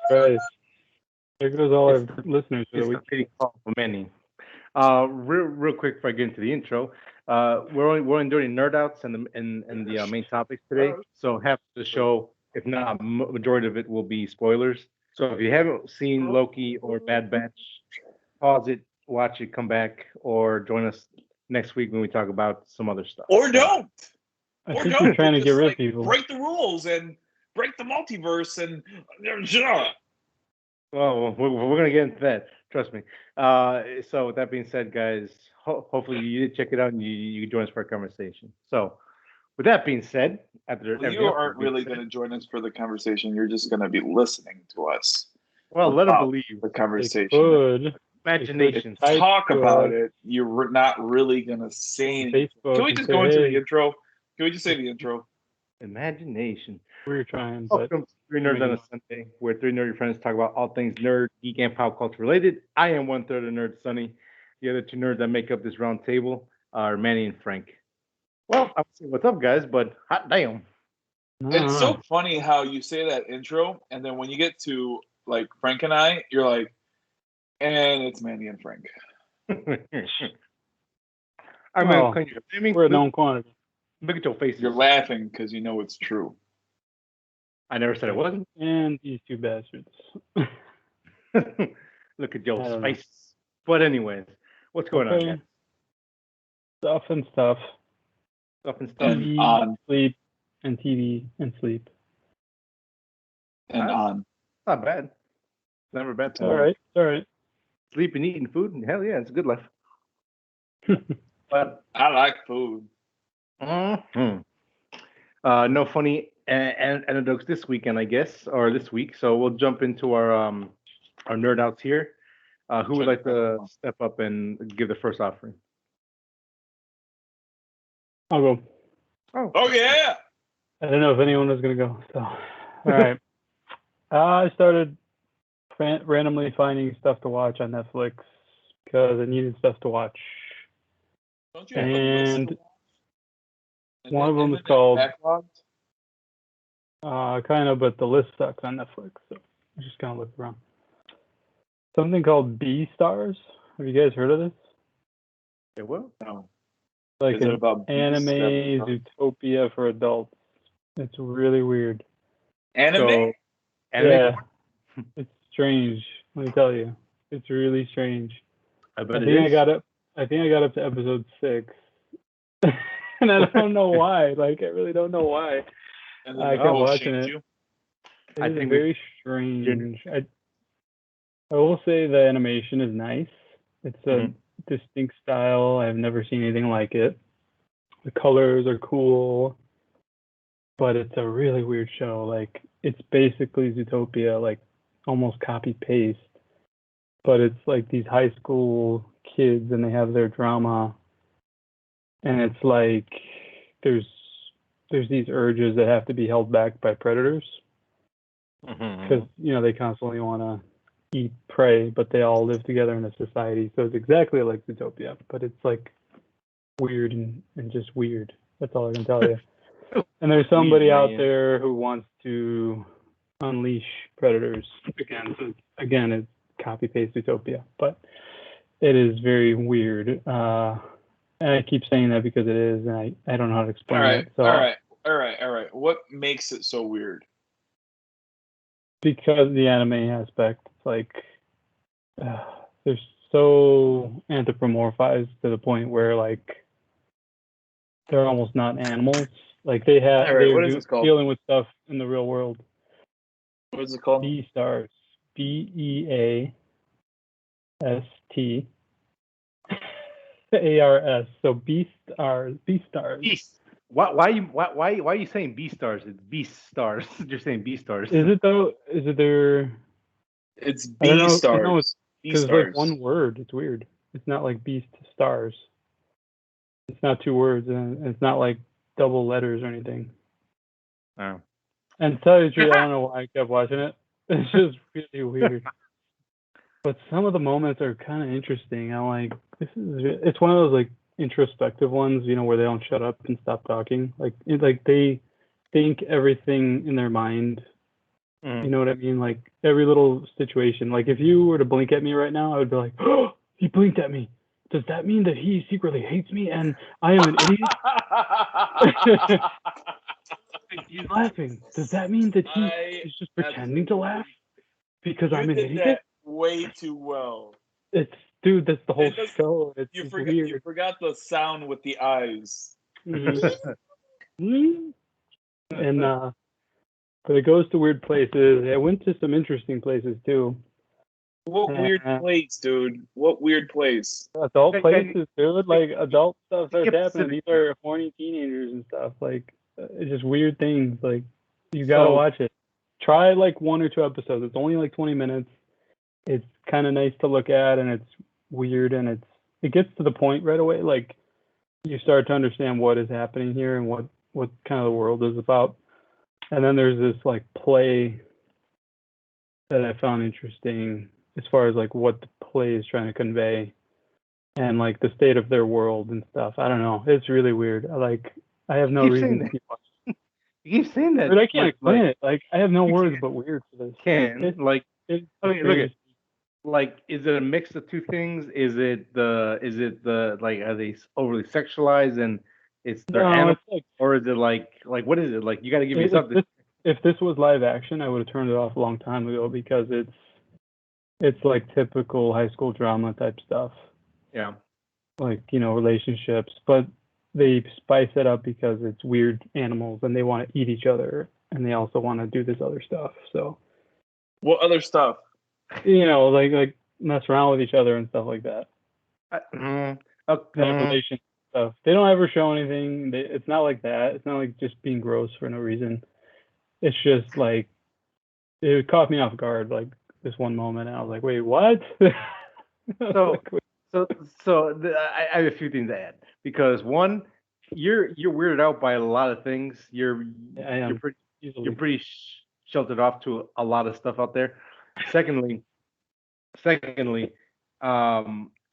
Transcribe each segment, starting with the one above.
Christ. There goes all our listeners for the It's week. a fitting call for many. Real quick before I get into the intro, we're only doing nerd outs and the main topics today. So half the show, if not majority of it, will be spoilers. So if you haven't seen Loki or Bad Batch, pause it, watch it, come back, or join us next week when we talk about some other stuff. Or don't. I Or think don't. you're trying to Just, get rid of like, people. break the rules and break the multiverse and Well, we're gonna get into that. Trust me. So with that being said, guys, hopefully you did check it out and you can join us for a conversation. So with that being said, after Well, everything you else aren't being really said, going to join us for the conversation. You're just going to be listening to us. well, let them about believe. the They conversation. could. Imagination. Type Talk to about us. it. You're not really going to say anything. Facebook Can we and just say, go into hey, the intro? Can we just say the intro? Imagination. we're trying, but Welcome to Three Nerds on a Sunday, where three nerdy friends talk about all things nerd, geek, and pop culture related. I am one third of the nerd, Sunny. The other two nerds that make up this round table are Manny and Frank. Well, I would say what's up, guys, but hot damn. It's no. so funny how you say that intro, and then when you get to like Frank and I, you're like, and it's Mandy and Frank. I mean, Well, can you see me? we're a known quantity. Look at your faces. You're laughing because you know it's true. I never said it wasn't. And these two bastards. Look at I your don't know. face. But anyways, what's going on, Okay. guys? Stuff and stuff. Stuff and stuff. And TV, on sleep, and TV, and sleep. and on. Not bad. It's never a bad It's time. all right. It's all right. Sleeping, eating, food. Hell yeah, it's a good life. But I like food. no funny anecdotes this weekend, I guess, or this week. So we'll jump into our nerd outs here. Who would like to step up and give the first offering? I'll go. Oh yeah. I don't know if anyone was going to go. So, all right. I started randomly finding stuff to watch on Netflix because I needed stuff to watch. Don't you have a list And to watch? one of them is Isn't it called, backlogged? kind of, but the list sucks on Netflix. So I'm just going to look around. Something called B Stars. Have you guys heard of this? It will. No. Like Is it an about beasts anime that- Zootopia for adults. It's really weird. Anime? So, Yeah, it's strange. Let me tell you, it's really strange. I I bet it think I is. got up. I think I got up to episode 6, and I don't know why. Like, I really don't know why. And I then kept the watching shamed it. you? It I is think we- very strange. I will say the animation is nice. It's a distinct style. I've never seen anything like it. The colors are cool, but it's a really weird show. Like, it's basically Zootopia, like almost copy paste, but it's like these high school kids and they have their drama, and it's like there's these urges that have to be held back by predators because they constantly want to eat prey, but they all live together in a society. So it's exactly like Zootopia, but it's like weird and just weird. That's all I can tell you. And there's somebody out there who wants to unleash predators again. So again, it's copy paste Zootopia, but it is very weird. And I keep saying that because it is, and I don't know how to explain it. So, all right. What makes it so weird? Because the anime aspect, it's like they're so anthropomorphized to the point where like they're almost not animals. Like they're dealing with stuff in the real world. What is it called? B Stars. BEAST. ARS. So Beast Stars. Beast. Why are you saying B Stars? It's Beast Stars. You're saying B Stars. Is it though? Is it there? It's I don't B know, Stars. Because it's like one word. It's weird. It's not like Beast Stars. It's not 2 words, and it's not like double letters or anything. Oh. And to tell you the truth, I don't know why I kept watching it. It's just really weird. But some of the moments are kind of interesting. I'm like, it's one of those like introspective ones, where they don't shut up and stop talking. Like they think everything in their mind You know what I mean? Like every little situation. Like if you were to blink at me right now, I would be like, "Oh, he blinked at me. Does that mean that he secretly hates me and I am an idiot?" He's laughing. Does that mean that he is just pretending to laugh because I'm an did idiot? that way too well. Dude, that's the whole It show. It's You just forgot. weird. You forgot the sound with the eyes. Mhm. And but it goes to weird places. It went to some interesting places too. What weird place, dude? What weird place? Adult places, dude. Like adult stuff starts happening. specific. These are horny teenagers and stuff. Like it's just weird things. Like you gotta watch it. Try like 1 or 2 episodes. It's only like 20 minutes. It's kind of nice to look at, and it's weird, and it gets to the point right away. Like you start to understand what is happening here and what kind of the world is about. And then there's this like play that I found interesting as far as like what the play is trying to convey and like the state of their world and stuff. I don't know. It's really weird. I have no reason to keep watching. You keep saying that. But I can't explain it. Like I have no words but weird for this. Look at like, is it a mix of two things? Is it the like, are they overly sexualized and it's their animal, like, or is it like what is it like? You got to give me something. If this was live action, I would have turned it off a long time ago because it's like typical high school drama type stuff. Yeah. Like, relationships, but they spice it up because it's weird animals and they want to eat each other and they also want to do this other stuff. So what other stuff? Like mess around with each other and stuff like that. Relation stuff. They don't ever show anything. It's not like that. It's not like just being gross for no reason. It's just like it caught me off guard. Like this one moment, and I was like, "Wait, what?" I have a few things to add because one, you're weirded out by a lot of things. You're pretty sheltered off to a lot of stuff out there. Secondly, I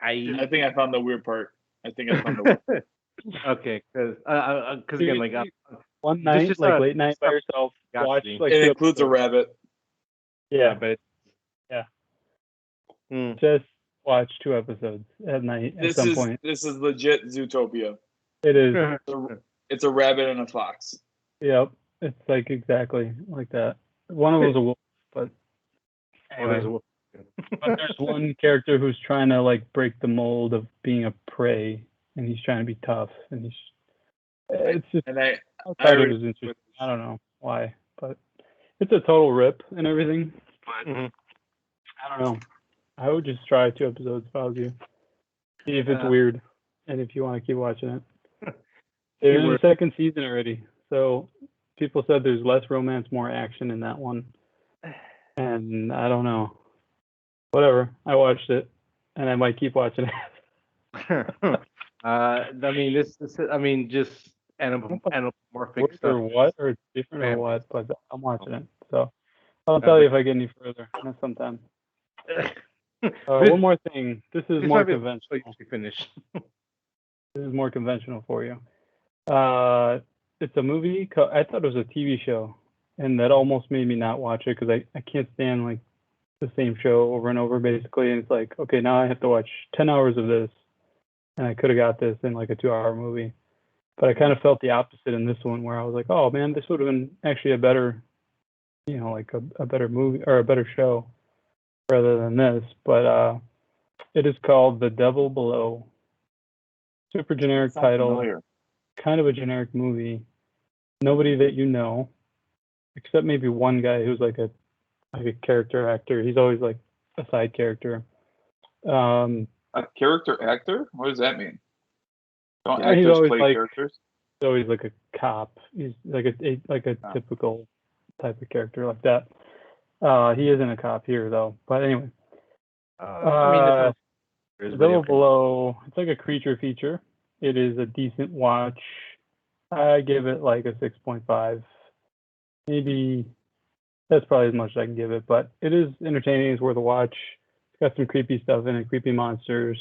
think I found the weird part. I think I found the weird part. Okay, because again, like one night, just like late night by yourself, watch like it includes a rabbit. Yeah, but just watch 2 episodes at night at some point. This is legit Zootopia. It is. It's a rabbit and a fox. Yep, it's like exactly like that. One of them was a wolf, but anyway. But there's one character who's trying to like break the mold of being a prey, and he's trying to be tough, and it's just. And I thought it was interesting. I don't know why, but it's a total rip and everything. But I don't know. I would just try 2 episodes if I was you. See if it's weird, and if you want to keep watching it. They're in the 2nd season already, so people said there's less romance, more action in that one, and I don't know. Whatever. I watched it, and I might keep watching it. I mean, just anamorphic stuff. Or what, or different or what, but I'm watching it, so I'll tell you if I get any further sometime. One more thing. This is more conventional. Finish. This is more conventional for you. It's a movie. I thought it was a TV show, and that almost made me not watch it because I can't stand like the same show over and over basically. And it's like, okay, now I have to watch 10 hours of this, and I could have got this in like a 2-hour movie. But I kind of felt the opposite in this one, where I was like, oh man, this would have been actually a better, like a better movie or a better show rather than this. But it is called The Devil Below. Super generic title, kind of a generic movie. Nobody that you know, except maybe one guy who's like a character actor. He's always like a side character. A character actor? What does that mean? Don't actors always play characters? He's always like a cop. He's like a typical type of character like that. He isn't a cop here though. But anyway, The Devil Below. It's like a creature feature. It is a decent watch. I give it like a 6.5. Maybe that's probably as much as I can give it, but it is entertaining. It's worth a watch. It's got some creepy stuff in it, creepy monsters.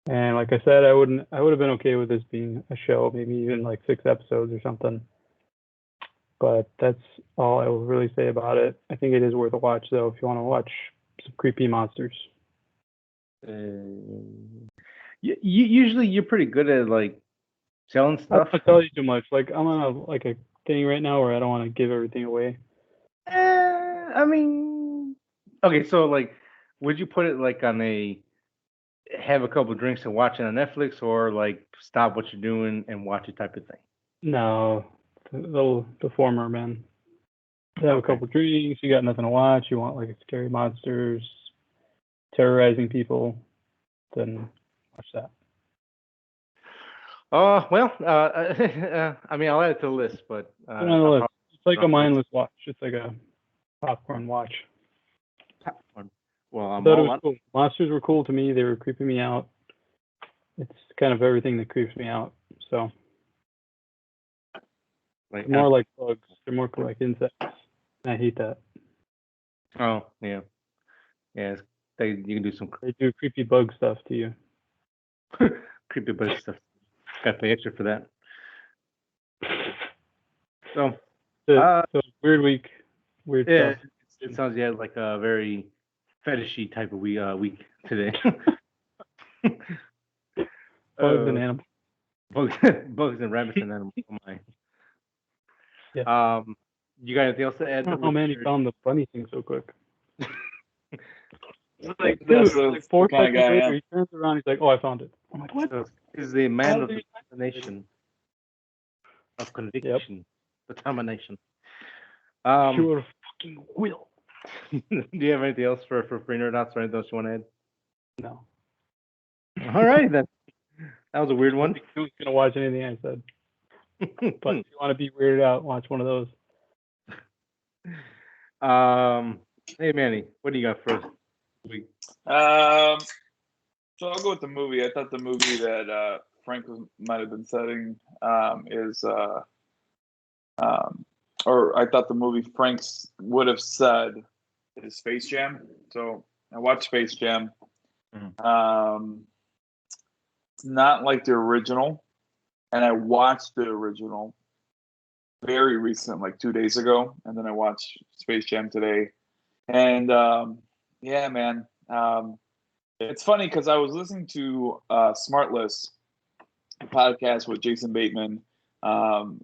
And like I said, I would have been okay with this being a show, maybe even like 6 episodes or something. But that's all I will really say about it. I think it is worth a watch, though, if you want to watch some creepy monsters. Usually you're pretty good at like selling I stuff. don't want to tell you too much. Like I'm on a thing right now where I don't want to give everything away. I mean, okay, so like, would you put it like on a have a couple drinks and watch it on Netflix, or like stop what you're doing and watch it type of thing? No, the former, man. You have a Okay. couple drinks, you got nothing to watch, you want like scary monsters terrorizing people, then watch that. Well, I mean, I'll add it to the list, but Put it on the I'll list. It's like a probably mindless watch. It's like a popcorn watch. well, I I'm thought it all was on. cool. Monsters were cool to me. They were creeping me out. It's kind of everything that creeps me out. So Like, they're more like bugs. They're more like insects. And I hate that. oh yeah, yeah. You can do some They do creepy bug stuff to you. creepy bug stuff. Got to pay extra for that. So, So weird week, weird yeah, stuff. it sounds like a very fetishy type of week today. Bugs and animals. bugs, bugs and rabbits and animals. Oh my. Yeah. You got anything else to I add? don't know how man he found the bunny thing so quick. It's like, That's dude, like the 4 kind of seconds guy I later, am. he turns around, he's like, oh, I found it. I'm like, what? Is the man How of did the he- determination, of Yep. conviction, determination. Pure fucking will. Do you have anything else for free nerd outs or anything else you want to add? No. All right, then. That was a weird one. Who's gonna watch anything I said? But if you want to be weirded out, watch one of those. Hey Manny, what do you got for us this week? So I'll go with the movie. I thought the movie that Frank might have been setting is, or I thought the movie Frank's would have said is Space Jam. So I watched Space Jam. It's not like the original, and I watched the original very recent, like 2 days ago, and then I watched Space Jam today. And yeah, man, it's funny because I was listening to Smartless, a podcast with Jason Bateman and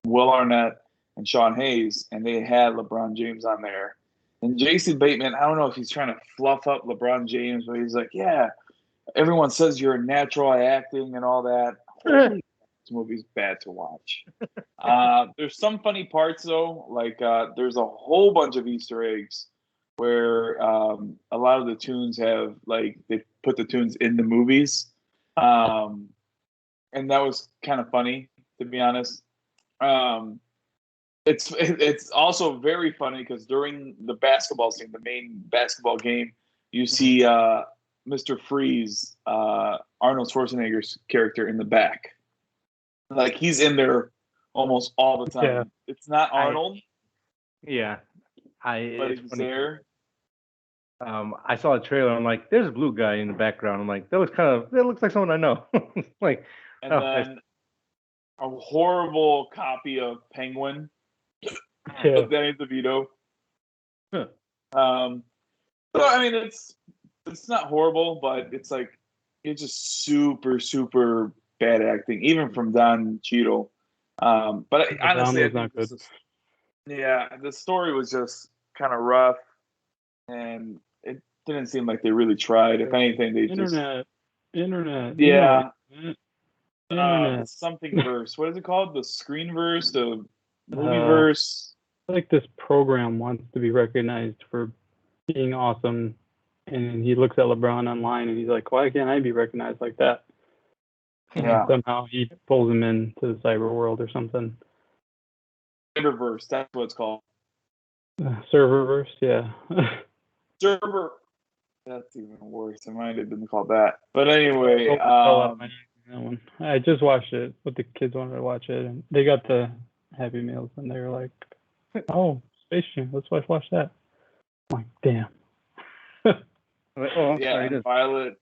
Will Arnett and Sean Hayes, and they had LeBron James on there. And Jason Bateman, I don't know if he's trying to fluff up LeBron James, but he's like, yeah, everyone says you're a natural at acting and all that. Holy, this movie's bad to watch. There's some funny parts though, like there's a whole bunch of Easter eggs where a lot of the tunes have like they put the tunes in the movies, and that was kind of funny to be honest. It's also very funny because during the basketball scene, the main basketball game, you see Mr. Freeze, Arnold Schwarzenegger's character in the back. Like he's in there almost all the time. Yeah. It's not Arnold, But but it's he's funny. there. I saw a trailer. I'm like, there's a blue guy in the background. I'm like, that looks like someone I know. Like, And oh, then a horrible copy of Penguin Yeah. of Danny DeVito. Huh. So I mean, it's not horrible, but it's like it's just super super bad acting, even from Don Cheadle. But honestly, I was not think good. yeah, the story was just kind of rough, and it didn't seem like they really tried. If anything, they Internet. Yeah. You the know, internet. something verse. What is it called? The screen verse, the movie Uh, verse. Like this program wants to be recognized for being awesome, and he looks at LeBron online and he's like, why can't I be recognized like that? Yeah. And somehow he pulls him into the cyber world or something. Cyberverse, that's what it's called. Serververse, yeah. Server. That's even worse. It might have been called that. But anyway, That one. I just watched it, but the kids wanted to watch it, and they got the Happy Meals, and they were like, "Oh, Space Jam, let's watch that." I'm like, damn. oh, yeah, sorry. and Violet.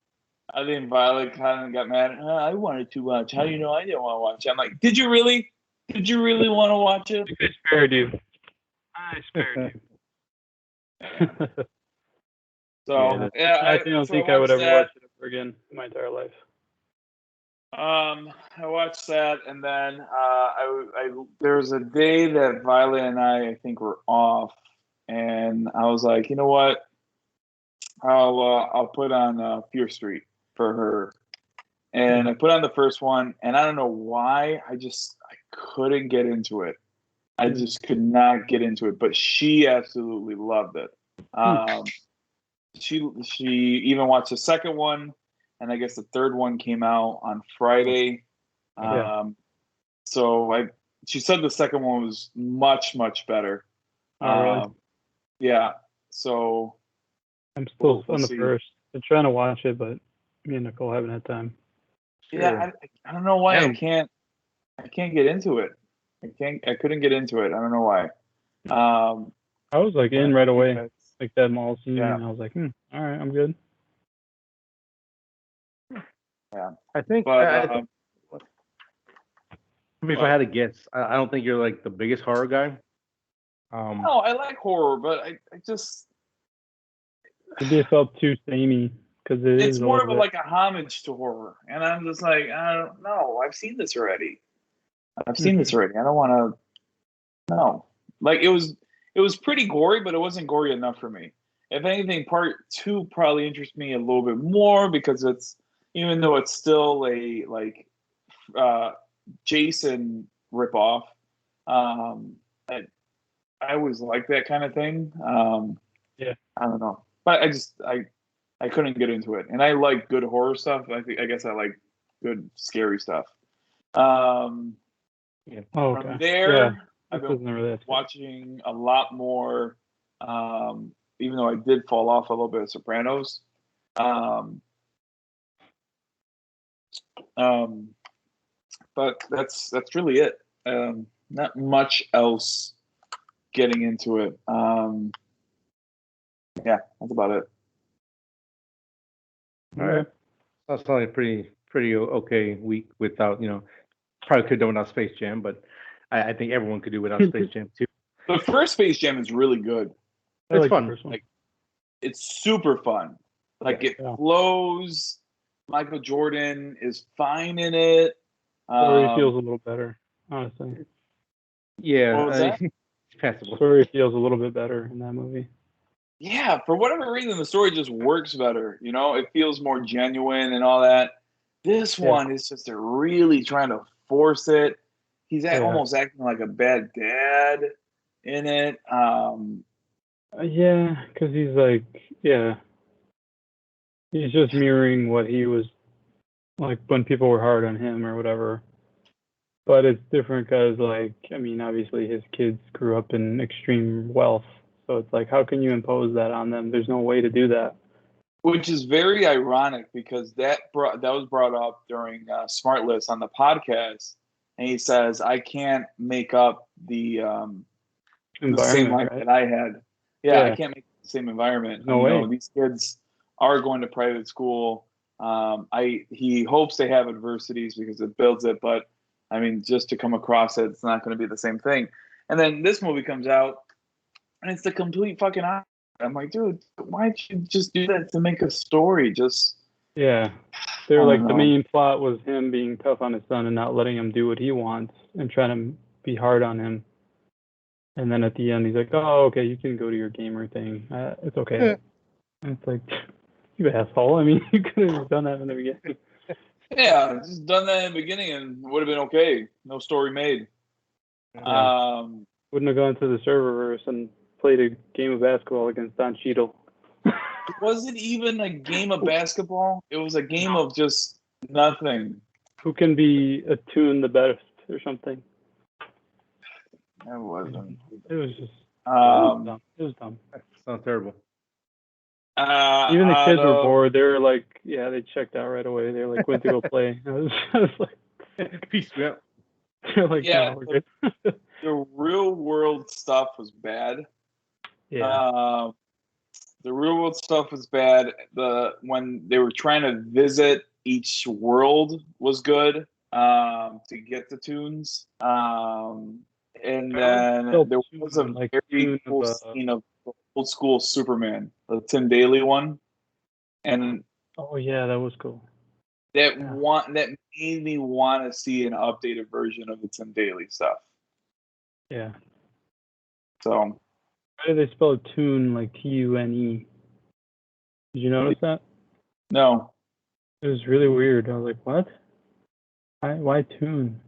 I think Violet kind of got mad. I wanted to watch. How do you know I didn't want to watch? I'm like, did you really? Did you really want to watch it? I spared you. I spared you. So I don't think I would ever watch it ever again in my entire life. I watched that, and then there was a day that Violet and I think were off, and I was like, you know what? I'll put on Fear Street for her, and I put on the first one, and I don't know why I couldn't get into it. I just could not get into it, but she absolutely loved it. She even watched the second one, and I guess the third one came out on Friday. So she said the second one was much, much better. Oh, really? Yeah. So I'm still on the first. I'm trying to watch it, but me and Nicole haven't had time. Yeah, I don't know why I can't get into it. I couldn't get into it. I don't know why. I was like in right away, like that mall scene, and I was like, all right, I'm good. Yeah, I think. But, if I had to guess, I don't think you're like the biggest horror guy. No, I like horror, but I just maybe it felt too samey because it's more of like a homage to horror, and I'm just like, I don't know. I've seen this already. I don't want to. No, like it was pretty gory, but it wasn't gory enough for me. If anything, part 2 probably interests me a little bit more because it's, even though it's still a like Jason ripoff. I always like that kind of thing. I don't know, but I couldn't get into it, and I like good horror stuff. I guess I like good scary stuff. From there, I've been watching a lot more. Even though I did fall off a little bit of Sopranos. But that's really it. Not much else getting into it. Yeah, that's about it. All right. That's probably a pretty okay week without, probably could have done without Space Jam, but I think everyone could do without Space Jam too. The first Space Jam is really good. It's fun. Like, it's super fun. Like it flows. Michael Jordan is fine in it. Story feels a little better, honestly. Yeah. What was that? Passable. Story feels a little bit better in that movie. Yeah, for whatever reason, the story just works better. It feels more genuine and all that. This one is just really trying to force it. He's almost acting like a bad dad in it. Yeah, because he's like, he's just mirroring what he was like when people were hard on him or whatever. But it's different because, obviously his kids grew up in extreme wealth. So it's like, how can you impose that on them? There's no way to do that. Which is very ironic because that was brought up during Smartless on the podcast. And he says, I can't make up the same life that I had. Yeah, I can't make the same environment. No way. These kids are going to private school. He hopes they have adversities because it builds it, but just to come across it, it's not going to be the same thing. And then this movie comes out, and it's the complete fucking opposite. I'm like, dude, why'd you just do that to make a story? They're like, the main plot was him being tough on his son and not letting him do what he wants and trying to be hard on him. And then at the end, he's like, oh, okay, you can go to your gamer thing. It's okay. Yeah. And it's like, you asshole. You could have done that in the beginning. Yeah, just done that in the beginning and would have been okay. No story made. Yeah. Wouldn't have gone to the serververse and played a game of basketball against Don Cheadle. Was it even a game of basketball? It was a game of just nothing. Who can be attuned the best or something? It wasn't. It was just. It was dumb. That sounds terrible. Even the kids were bored. They were like, they checked out right away. They were like, went to go play. I was like, peace out. They're like, no, we're good. The real world stuff was bad. Yeah. The real world stuff was bad. When they were trying to visit each world was good. to get the tunes. And then there was a like very cool scene of old school Superman, the Tim Daly one, and oh yeah, that was cool. that made me want to see an updated version of the Tim Daly stuff. Yeah. So Why do they spell tune like Tune? Did you notice that? no, It was really weird. I was like, what? Why tune?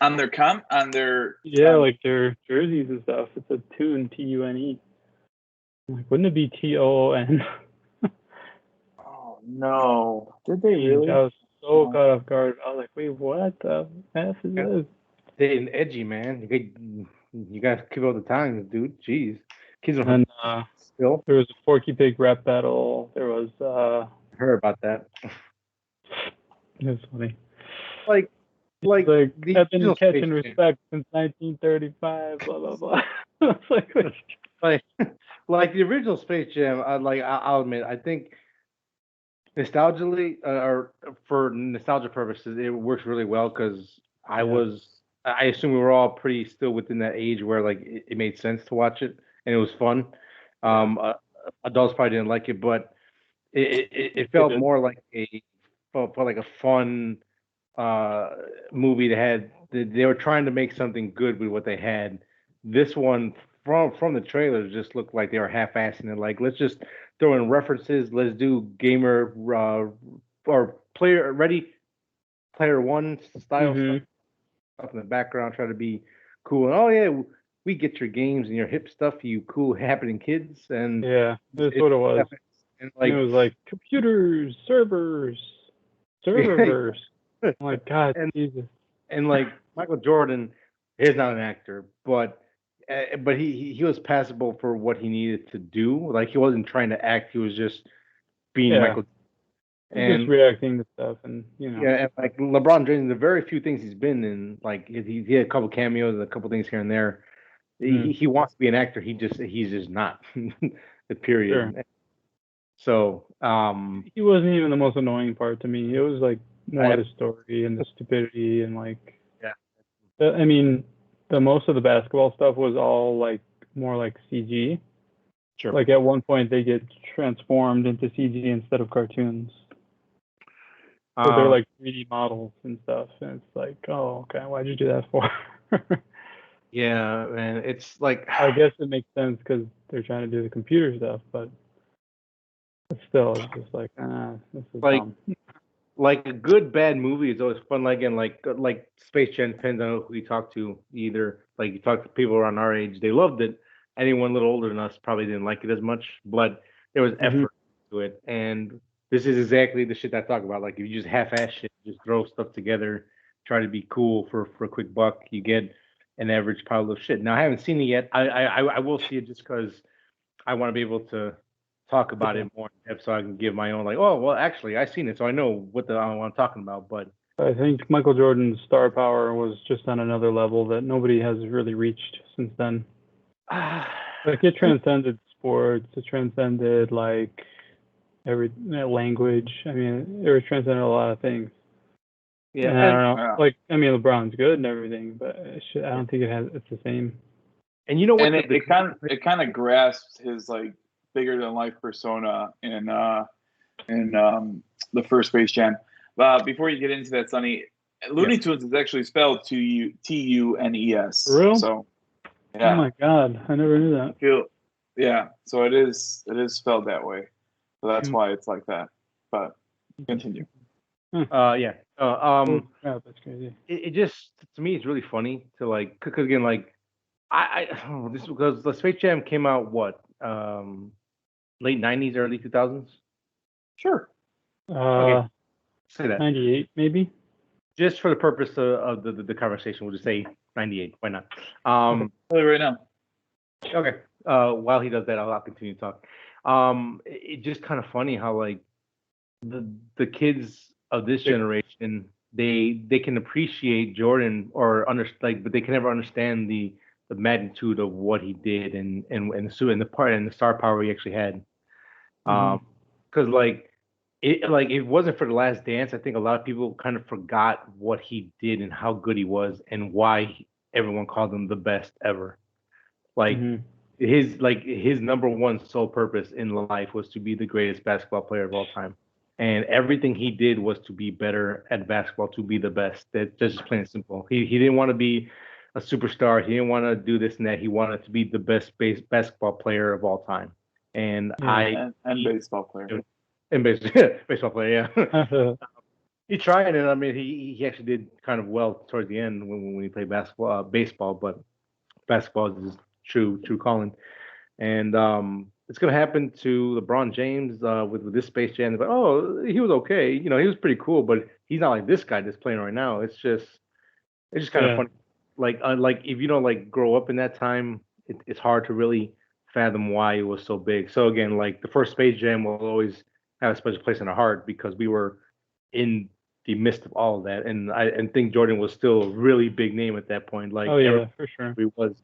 on their Yeah, like their jerseys and stuff. It's a tune, Tune. I'm like, wouldn't it be TOON? Oh no! Did they really? I was so caught off guard. I was like, wait, what the F is this? They're edgy, man. You guys keep up the times, dude. Jeez, kids are And still. there was a Porky Pig rap battle. There was I heard about that. it was funny. Like I've been original catching Space Jam. respect since 1935. Blah blah blah. I was like, like the original Space Jam. I'll admit, I think nostalgically or for nostalgia purposes, it works really well because I assume we were all pretty still within that age where like it made sense to watch it and it was fun. Adults probably didn't like it, but it felt more like felt like a fun movie that had they were trying to make something good with what they had. This one from the trailers just looked like they were half-assing it. Like let's just throw in references. Let's do gamer or player one style stuff in the background. Try to be cool. And oh yeah, we get your games and your hip stuff, you cool happening kids. And yeah, that's what it was. And it was like computers, servers, serververse. I'm like, God, Jesus. And like Michael Jordan is not an actor, but he was passable for what he needed to do. Like he wasn't trying to act; he was just being Michael. And just reacting to stuff, and Yeah, and like LeBron James, the very few things he's been in, like he had a couple cameos, and a couple things here and there. He wants to be an actor. He's just not. The period. Sure. So he wasn't even the most annoying part to me. It was like more the story and the stupidity and like I mean, the most of the basketball stuff was all like more like CG. Sure. Like at one point they get transformed into CG instead of cartoons. So they're like 3D models and stuff, and it's like, oh, okay, why'd you do that for? Yeah, man, it's like I guess it makes sense because they're trying to do the computer stuff, but still, it's just like, this is dumb. Like a good bad movie is always fun. Like and like Space Jam depends on who you talk to. Either like you talk to people around our age, they loved it. Anyone a little older than us probably didn't like it as much, but there was effort to it. And this is exactly the shit I talk about. Like if you just half-ass shit, just throw stuff together, try to be cool for a quick buck, you get an average pile of shit. Now I haven't seen it yet. I will see it just because I want to be able to talk about it more in depth so I can give my own like, oh well, actually I've seen it, so I know what I'm talking about. But I think Michael Jordan's star power was just on another level that nobody has really reached since then. Like it transcended sports, it transcended like every language. I mean, it transcended a lot of things. Yeah, and I don't know. Like, I mean, LeBron's good and everything, but I don't think it's the same. And you know what? And it kind of grasped his like bigger than life persona in the first Space Jam. Before you get into that, Sonny, Looney Tunes is actually spelled Tunes. For real? So, yeah. Oh my God, I never knew that. Yeah, so it is spelled that way. So that's why it's like that. But continue. Yeah. That's crazy. It just to me it's really funny to like because again like this is because the Space Jam came out what late 90s, early 2000s. Sure. Okay. Say that. 98 maybe. Just for the purpose of the conversation, we'll just say 98. Why not? Right now. Okay. While he does that, I'll continue to talk. It's just kind of funny how like the kids of this generation they can appreciate Jordan or understand, but they can never understand the magnitude of what he did and the star power he actually had. Because like it wasn't for The Last Dance. I think a lot of people kind of forgot what he did and how good he was and why everyone called him the best ever. Like his number one sole purpose in life was to be the greatest basketball player of all time. And everything he did was to be better at basketball, to be the best. That's just plain and simple. He didn't want to be a superstar. He didn't want to do this and that. He wanted to be the best basketball player of all time. And and baseball player. And baseball player, yeah. He tried, and I mean, he actually did kind of well towards the end when he played baseball, but basketball is his true calling. And it's gonna happen to LeBron James with this Space Jam. But oh, he was okay. You know, he was pretty cool, but he's not like this guy that's playing right now. It's just kind of funny. Like if you don't like grow up in that time, it's hard to really fathom why it was so big. So again, like the first Space Jam will always have a special place in our heart because we were in the midst of all of that, and I think Jordan was still a really big name at that point. Like, oh yeah, for sure. He was,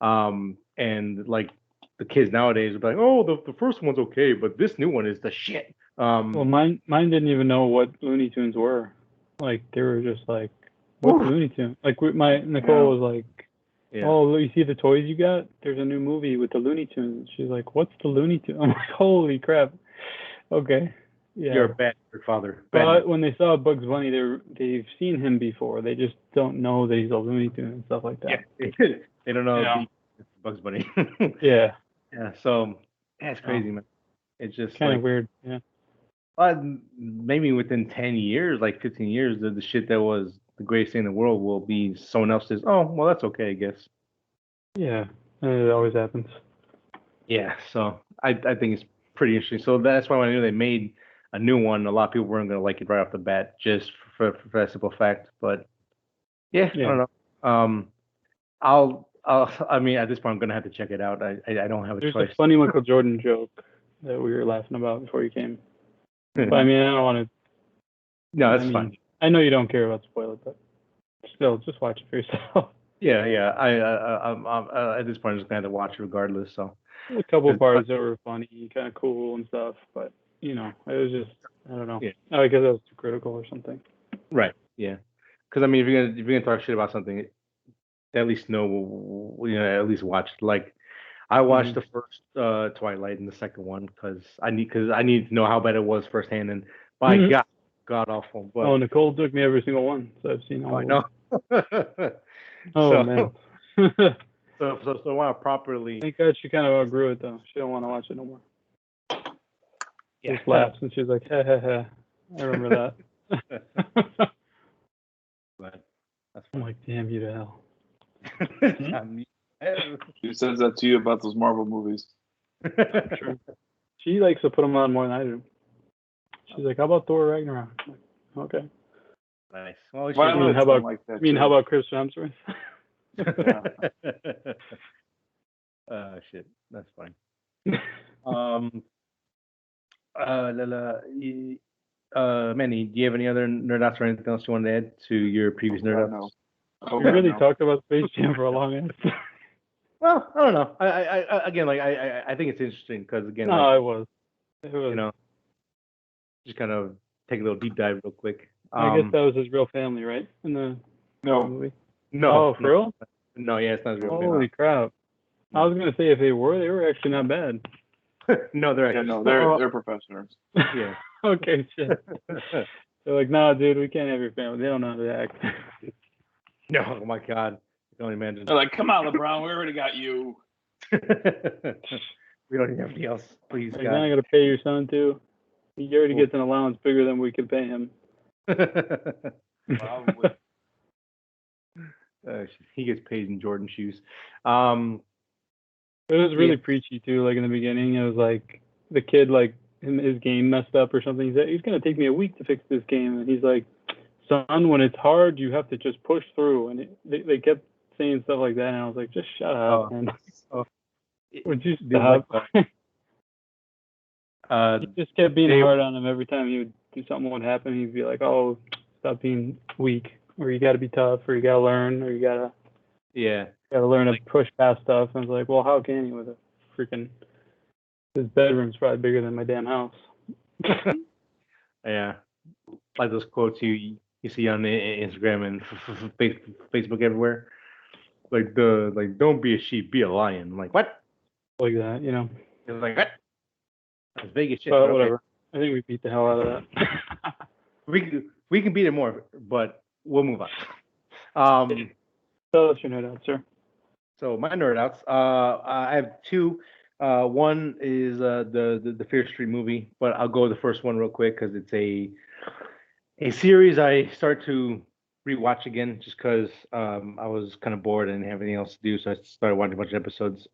and like the kids nowadays are like, oh, the first one's okay, but this new one is the shit. Well, mine didn't even know what Looney Tunes were. Like they were just like, what's Looney Tunes? Like Nicole was like, oh, you see the toys you got? There's a new movie with the Looney Tunes. She's like, what's the Looney Tunes? I'm like, holy crap. Okay. Yeah. You're a bad father. But when they saw Bugs Bunny, they've seen him before. They just don't know that he's a Looney Tune and stuff like that. Yeah, they don't know Bugs Bunny. Yeah. Yeah. So that's crazy, man. It's just kind of weird. Yeah. Maybe within 10 years, like 15 years, the shit that was the greatest thing in the world will be someone else's. Oh, well, that's okay, I guess. Yeah. It always happens. Yeah. So I think it's pretty interesting. So that's why when I knew they made a new one, a lot of people weren't going to like it right off the bat, just for that simple fact. But yeah, I don't know. I mean, at this point, I'm going to have to check it out. I don't have a choice. There's a funny Michael Jordan joke that we were laughing about before you came. But I mean, I don't want to. No, that's fine. I know you don't care about spoil it, but still, just watch it for yourself. Yeah. I'm at this point, I'm just going to have to watch it regardless. So a couple parts that were funny, kind of cool and stuff, but you know, it was just I don't know. Yeah. I guess I was too critical or something. Right. Yeah. Because I mean, if you're gonna talk shit about something, at least know, at least watch. Like, I watched the first Twilight and the second one because I need to know how bad it was firsthand. And by God awful. But, oh, Nicole took me every single one, so I've seen all. I know. Man. So I want to properly. Thank God she kind of outgrew it though. She don't want to watch it no more. Yeah. Just laughs and she's like, ha. I remember that. But I'm like, damn you to hell. Who says that to you about those Marvel movies? True. She likes to put them on more than I do. She's like, how about Thor Ragnarok? I'm like, okay. Nice. Well, how about Chris Hemsworth? Shit. That's fine. Manny, do you have any other nerd outs or anything else you wanted to add to your previous nerd outs? No. We really talked about Space Jam for a long time. Well, I don't know. I think it's interesting because again, it was. Just kind of take a little deep dive real quick. I guess that was his real family, right? In the movie. No. Oh, for real? No, yeah, it's not his real family. Holy crap! I was gonna say if they were actually not bad. No, they're actually they're professionals. Yeah. Okay, shit. They're like, nah, dude, we can't have your family. They don't know how to act. No, oh my God. I can only imagine. They're like, come on, LeBron, we already got you. We don't need anybody else, please. Like, then I gotta pay your son too. He already gets an allowance bigger than we can pay him. Probably. He gets paid in Jordan shoes. It was really preachy too. Like in the beginning, it was like the kid, like his game messed up or something. He said, he's gonna take me a week to fix this game, and he's like, son, when it's hard, you have to just push through. And they kept saying stuff like that, and I was like, just shut up, man. Would you stop? He just kept being hard on him every time he would do something would happen. He'd be like, "Oh, stop being weak, or you got to be tough, or you got to learn, or you got to learn to push past stuff." And I was like, "Well, how can you with a freaking his bedroom's probably bigger than my damn house." Yeah, like those quotes you see on Instagram and Facebook everywhere. Like don't be a sheep, be a lion. I'm like what? Like that, you know. It's like what? That's Vegas shit, But but okay. whatever. I think we beat the hell out of that. We can beat it more, but we'll move on. Tell us your nerd out, sir. So my nerd outs. I have two. One is the Fear Street movie, but I'll go with the first one real quick because it's a series I start to rewatch again just because I was kind of bored and didn't have anything else to do, so I started watching a bunch of episodes.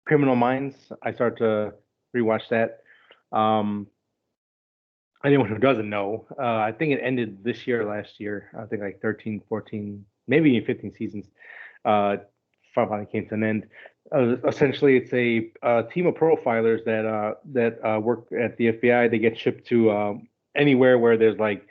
Criminal Minds. I start to rewatch that. Um, anyone who doesn't know, I think it ended this year, or last year. I think like 13, 14, maybe even 15 seasons. Uh, finally came to an end. Essentially, it's a team of profilers that work at the FBI. They get shipped to anywhere where there's like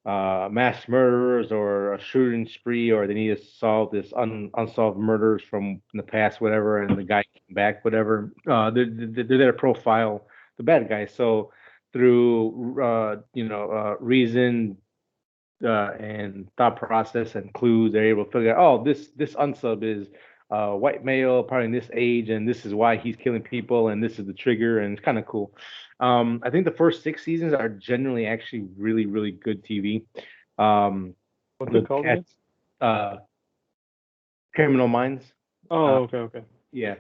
mass murderers or a shooting spree, or they need to solve this unsolved murders from the past, whatever. And the guy came back, whatever. They're there to profile the bad guys. So through reason and thought process and clues, they're able to figure out, oh, this unsub is white male, probably in this age, and this is why he's killing people, and this is the trigger, and it's kind of cool. I think the first 6 seasons are generally actually really, really good TV. What's The it called again? cats, Criminal Minds. Oh, okay. Yeah,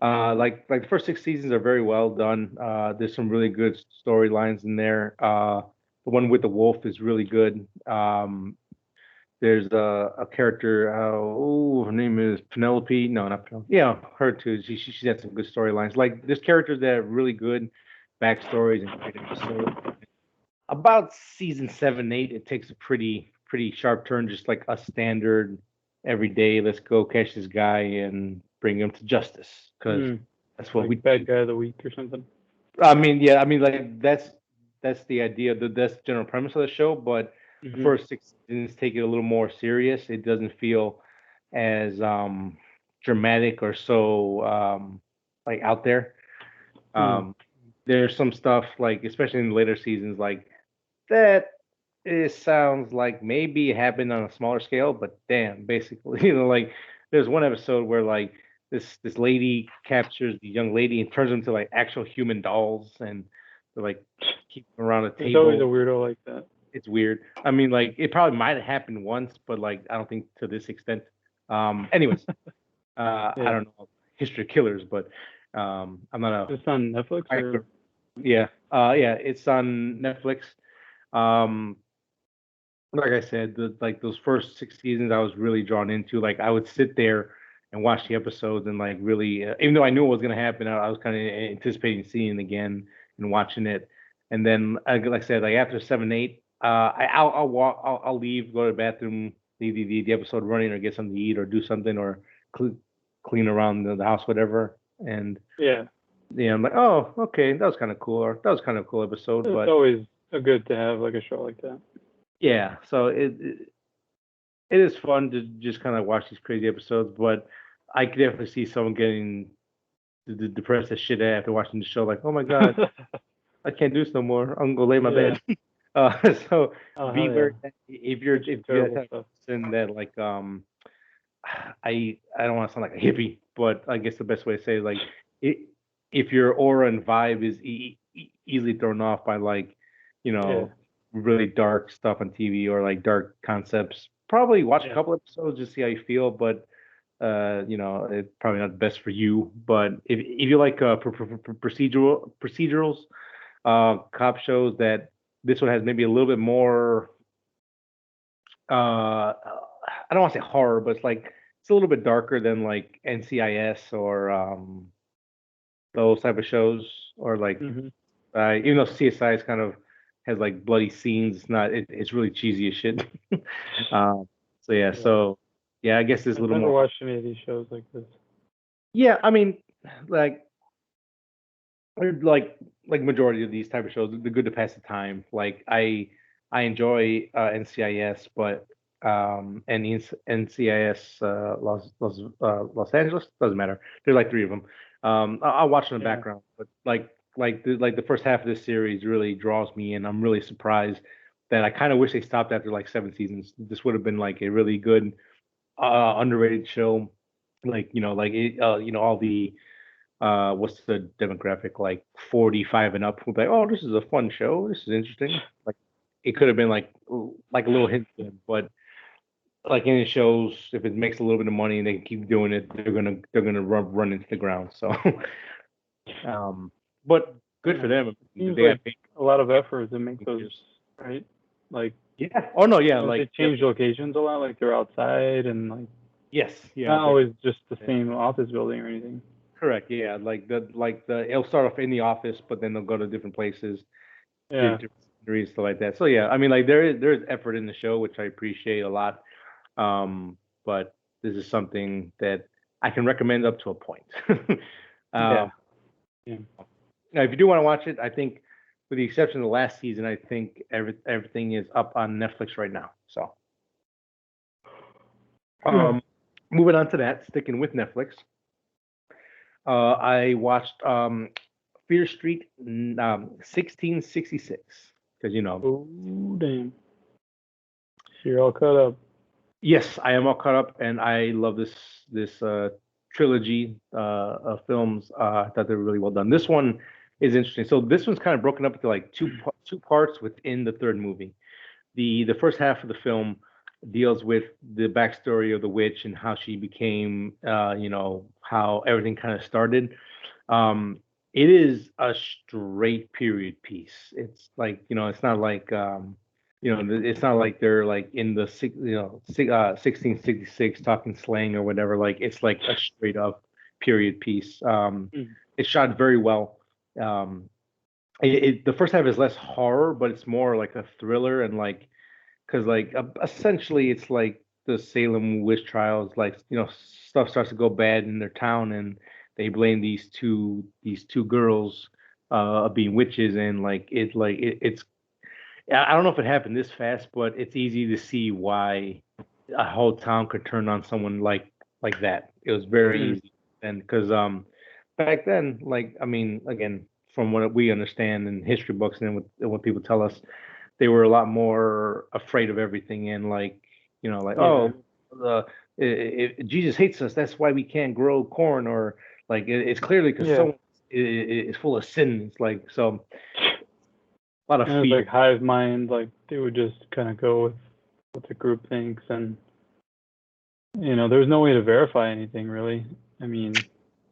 like the first 6 seasons are very well done. There's some really good storylines in there. The one with the wolf is really good. There's a character. Her name is Penelope. No, not Penelope. Yeah, her too. She's had some good storylines. Like there's characters that have really good backstories and great episodes. About season 7, 8, it takes a pretty sharp turn, just like a standard every day. Let's go catch this guy and bring him to justice because that's what like we bad do. guy of the week or something. I mean, yeah, I mean, like that's the idea. That's the general premise of the show. But the first 6 seasons take it a little more serious. It doesn't feel as dramatic or so like out there. There's some stuff like, especially in the later seasons, like that. It sounds like maybe it happened on a smaller scale, but damn, basically, like there's one episode where like this lady captures the young lady and turns them into like actual human dolls, and they're like keep them around the There's always a table. weirdo like that. It's weird. I mean, like it probably might have happened once, but like I don't think to this extent. Anyways, I don't know history of killers, but I'm not a. It's on Netflix or Yeah, yeah, it's on Netflix. Um, like I said, like those first 6 seasons, I was really drawn into. Like I would sit there and watch the episodes and like really, even though I knew what was gonna happen, I was kind of anticipating seeing it again and watching it. And then, like I said, like after 7, 8, I'll walk, I'll leave, go to the bathroom, leave the episode running, or get something to eat, or do something, or clean around the house, whatever. And yeah, I'm like, oh, okay, that was kind of cool, or that was kind of a cool episode. it's But always a good to have like a show like that. yeah, so it is fun to just kind of watch these crazy episodes, but I could definitely see someone getting depressed as shit after watching the show. Like, oh my god, I can't do this no more. I'm gonna go lay in my bed. So Oh, be hell very yeah. if you're that type of person that like I don't want to sound like a hippie, but I guess the best way to say it, like if your aura and vibe is easily thrown off by like really dark stuff on TV or like dark concepts, probably watch a couple episodes just see how you feel. But it's probably not the best for you. But if you like procedurals, cop shows, that this one has maybe a little bit more. I don't want to say horror, but it's a little bit darker than like NCIS or those type of shows, or like even though CSI is kind of has like bloody scenes, it's not. It's really cheesy as shit. So yeah, I guess there's a little I've never more. watched any of these shows like this. Yeah, I mean, like majority of these type of shows, they're good to pass the time. Like I enjoy NCIS, but and NCIS Los Angeles doesn't matter. There's like 3 of them. I'll watch in the background, but like the first half of this series really draws me in. I'm really surprised that I kind of wish they stopped after like 7 seasons. This would have been like a really good underrated show. Like all the what's the demographic, like 45 and up, would be like, oh, this is a fun show. This is interesting. Like it could have been like a little hint, but like any shows, if it makes a little bit of money and they keep doing it, they're gonna run into the ground. So, but good for them. Seems They like got paid. a lot of effort to make those, right? Like, Yeah. Oh no, yeah. they change locations a lot. Like they're outside and like yes, yeah. not always just the same office building or anything. Correct. Yeah. It'll start off in the office, but then they'll go to different places. Yeah. Different sceneries, stuff like that. So yeah, I mean, like there is effort in the show, which I appreciate a lot. But this is something that I can recommend up to a point. Yeah. Now, if you do want to watch it, I think, with the exception of the last season, I think everything is up on Netflix right now. So, moving on to that, sticking with Netflix, I watched Fear Street 1666 because Oh damn. You're all caught up. yes, I am all caught up, and I love this trilogy of films. I thought they were really well done. This one is interesting. So this one's kind of broken up into like two parts within the third movie. The first half of the film deals with the backstory of the witch and how she became, how everything kind of started. It is a straight period piece. It's like, it's not like it's not like they're like in the 1666 talking slang or whatever. Like it's like a straight up period piece. It's shot very well. The first half is less horror, but it's more like a thriller, and like, because like essentially it's like the Salem witch trials. Like, stuff starts to go bad in their town, and they blame these two girls of being witches, and it's I don't know if it happened this fast, but it's easy to see why a whole town could turn on someone like that. It was very easy, and because back then, like, I mean, again, from what we understand in history books and what people tell us, they were a lot more afraid of everything, and like, oh, Jesus hates us, that's why we can't grow corn, or like it's clearly because someone is full of sin. It's like, so a lot of And it's fear. like hive mind, like they would just kind of go with what the group thinks, and there's no way to verify anything really. I mean,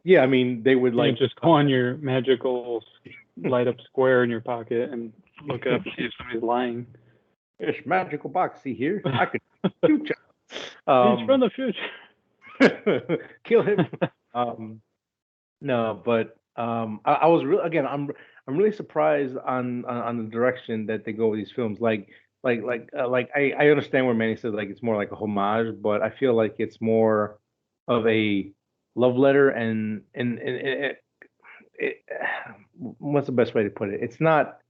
yeah, I mean, they would you just go on your magical light up square in your pocket and look up to see if somebody's lying. This magical box, see here, I could future. He's from the future. Kill him. No, but I was really, again, I'm really surprised on the direction that they go with these films. I understand where Manny says like it's more like a homage, but I feel like it's more of a love letter, and what's the best way to put it? It's not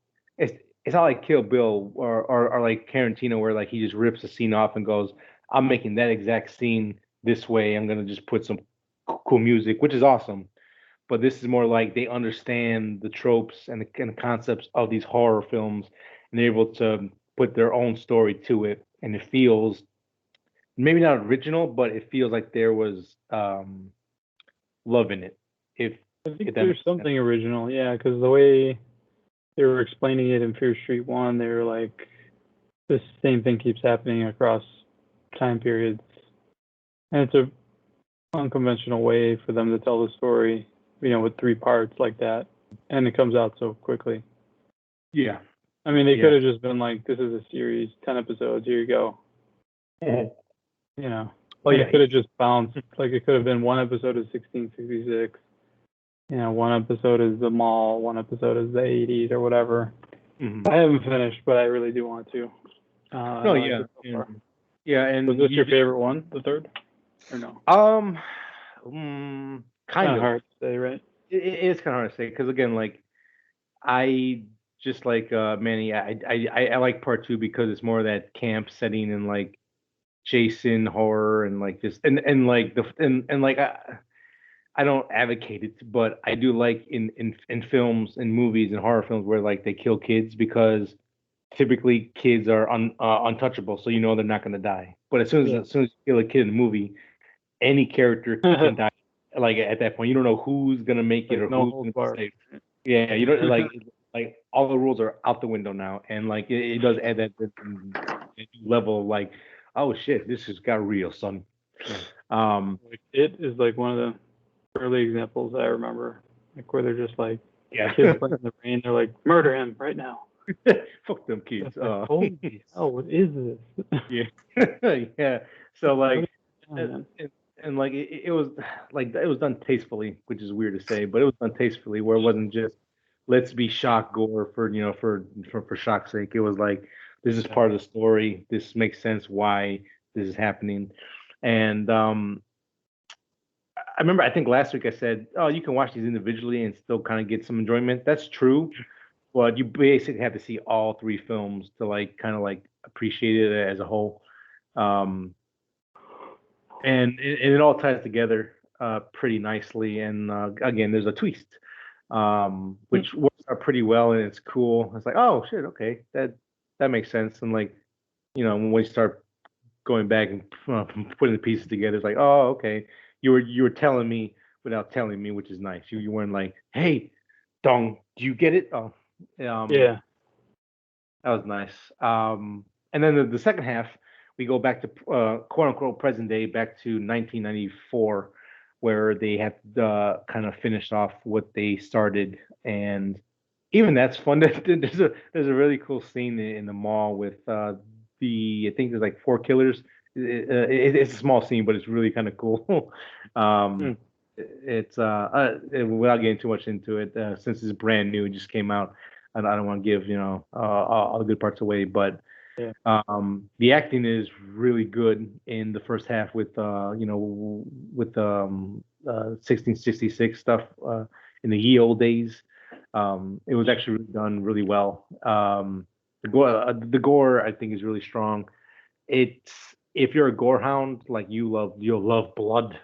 like Kill Bill or like Tarantino, where like he just rips a scene off and goes, I'm making that exact scene this way. I'm gonna just put some cool music, which is awesome. But this is more like they understand the tropes and the concepts of these horror films, and they're able to put their own story to it, and it feels maybe not original, but it feels like there was love in it. I think there's something original, yeah, because the way they were explaining it in Fear Street 1, they were like, this same thing keeps happening across time periods. And it's a unconventional way for them to tell the story, with 3 parts like that. And it comes out so quickly. Yeah. I mean, they could have just been like, this is a series, 10 episodes, here you go. Oh, yeah. It could have just bounced. Like, it could have been 1 episode of 1666. 1 episode is the mall, 1 episode is the 80s or whatever. I haven't finished, but I really do want to. No, yeah. Yeah, and was this your favorite one, the third, or no? Kind of hard to say, right? It is kind of hard to say because, again, like, I just like Manny. I like part 2 because it's more of that camp setting and like Jason horror and like this and like the and like I don't advocate it, but I do like in films and movies and horror films where like they kill kids because typically kids are untouchable, so you know they're not going to die. But as soon as you kill a kid in a movie, any character can die. Like at that point, you don't know who's gonna make it or no who's holds gonna be barred. safe. Yeah, you don't like all the rules are out the window now, and like it does add that level of like, oh shit, this has got real, son. Like, it is like one of the early examples I remember, like where they're just like Yeah, kids playing in the rain. They're like, murder him right now. fuck them kids. It's like, holy hell, what is this? Yeah, yeah. So like, What is going on, man? and like it was like it was done tastefully, which is weird to say, but it was done tastefully where it wasn't just let's be shock gore for for shock's sake. It was like this is part of the story. This makes sense why this is happening, and I remember I think last week I said, oh, you can watch these individually and still kind of get some enjoyment. That's true, but you basically have to see all three films to like kind of like appreciate it as a whole. Um, and it all ties together pretty nicely. And again, there's a twist, which works out pretty well, and it's cool. It's like, oh shit, okay, that makes sense. And like, when we start going back and putting the pieces together, it's like, oh, okay, you were telling me without telling me, which is nice. You weren't like, hey, Dong, do you get it? Oh, Yeah. that was nice. And then the second half, we go back to quote unquote present day, back to 1994, where they have kind of finished off what they started, and even that's fun. There's a really cool scene in the mall with I think there's like four killers. It's a small scene, but it's really kind of cool. It's without getting too much into it, since it's brand new, it just came out. And I don't want to give all the good parts away, but Yeah. the acting is really good in the first half with with 1666 stuff in the ye old days. It was actually done really well. The gore I think is really strong. It's if you're a gore hound, like you'll love blood.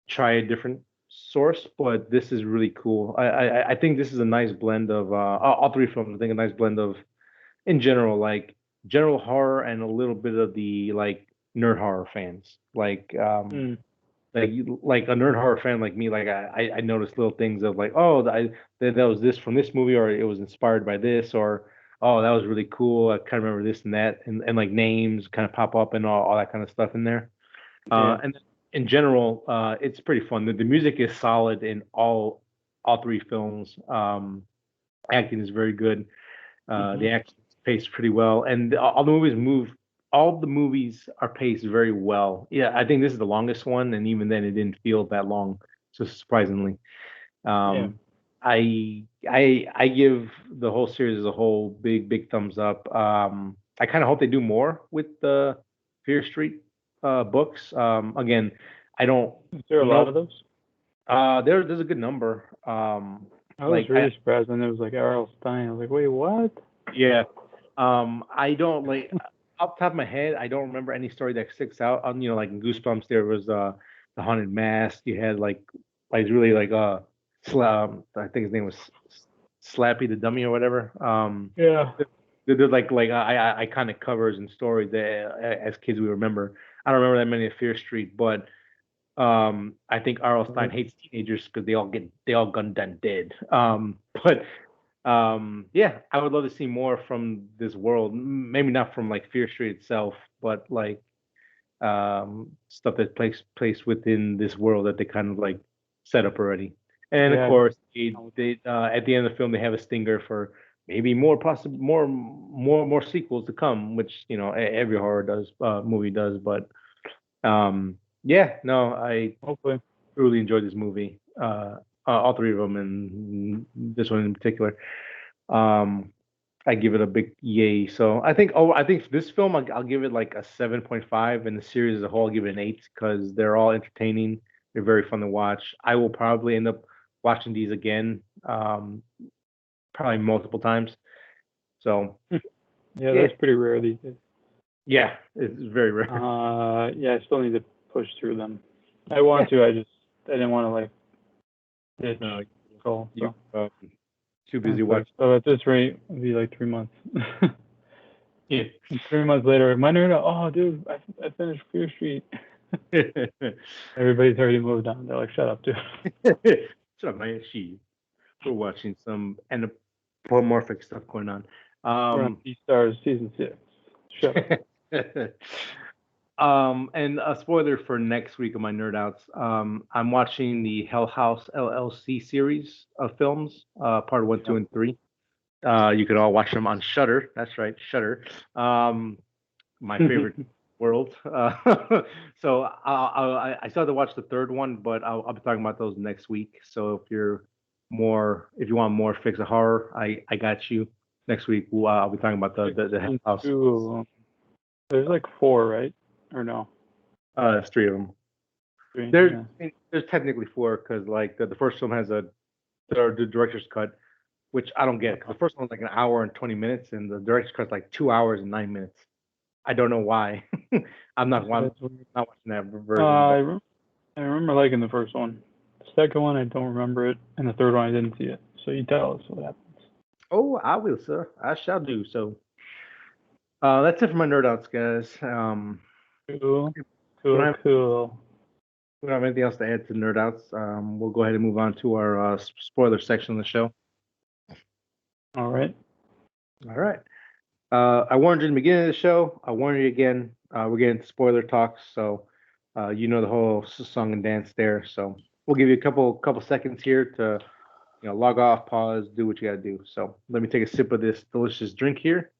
Try a different source, but this is really cool. I think this is a nice blend of all three films. I think a nice blend of in general, like general horror and a little bit of the like nerd horror fans. Like a nerd horror fan like me, like I noticed little things of like, oh, that was this from this movie, or it was inspired by this, or oh, that was really cool. I kind of remember this and that, and like names kind of pop up and all that kind of stuff in there. And in general, it's pretty fun. The music is solid in all three films. Acting is very good. The action is paced pretty well, and all the movies are paced very well. Yeah, I think this is the longest one, and even then, it didn't feel that long. So surprisingly, I give the whole series as a whole big thumbs up. I kind of hope they do more with the Fear Street books. Again, I don't Is there a know. lot of those? There's a good number. I was really surprised when it was like R.L. Stein. I was like, wait, what? Yeah. I don't like off the top of my head, I don't remember any story that sticks out. Like in Goosebumps, there was the haunted mask. You had like really like I think his name was Slappy the Dummy or whatever. Yeah. There's like I kind of covers and stories that as kids we remember. I don't remember that many of Fear Street, but I think R.L. Stein hates teenagers because they all gun done dead. But yeah, I would love to see more from this world. Maybe not from like Fear Street itself, but like stuff that takes place within this world that they kind of like set up already. And of course, they at the end of the film they have a stinger for maybe more sequels to come, which every horror does movie does. But yeah, no, I Hopefully. truly enjoyed this movie. All three of them, and this one in particular. I give it a big yay. So I think for this film I'll give it like a 7.5, and the series as a whole I'll give it an 8 because they're all entertaining. They're very fun to watch. I will probably end up watching these again, probably multiple times. So yeah, that's pretty rare these days. Yeah, it's very rare. Yeah, I still need to push through them. I want to. I just I didn't want to like ditch No, Skull. you So. too busy It's like- watching. So at this rate, it'd be like 3 months. Yeah. And 3 months later, my nerd, oh dude, I finished Fear Street. Everybody's already moved on. They're like, shut up, dude. Shut up, man. We're watching some anthropomorphic stuff going on. We're on Stars season 6. Shut up. And a spoiler for next week of my nerd outs. I'm watching the Hell House LLC series of films, part 1, 2, and 3. You can all watch them on Shudder. That's right, Shudder. My favorite world. So I still have to watch the third one, but I'll be talking about those next week. So if you want more fix of horror, I got you. Next week I'll be talking about the Hell House. There's like 4, right? Or no? There's 3 of them. 3. There's technically 4 because like the first film has the director's cut, which I don't get. 'Cause the first one's like an hour and 20 minutes, and the director's cut's like 2 hours and 9 minutes. I don't know why. I'm not watching that version. I remember liking the first one. The second one, I don't remember it, and the third one, I didn't see it. So you tell us what happens. Oh, I will, sir. I shall do so. That's it for my nerd outs, guys. Cool. We don't have anything else to add to nerd outs. We'll go ahead and move on to our spoiler section of the show. All right. All right. I warned you in the beginning of the show. I warned you again. We're getting to spoiler talks, so you know the whole song and dance there. So we'll give you a couple seconds here to log off, pause, do what you got to do. So let me take a sip of this delicious drink here.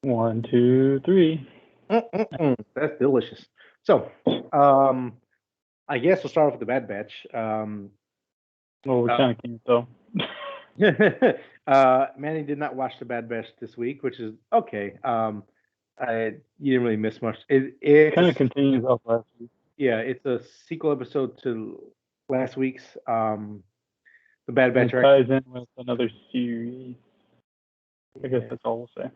1, 2, 3. That's delicious. So, I guess we'll start off with the Bad Batch. Well, we kind of can't, though. Manny did not watch the Bad Batch this week, which is okay. You didn't really miss much. It kind of continues off last week. Yeah, it's a sequel episode to last week's. The Bad Batch ties in with another series. I guess that's all we'll say.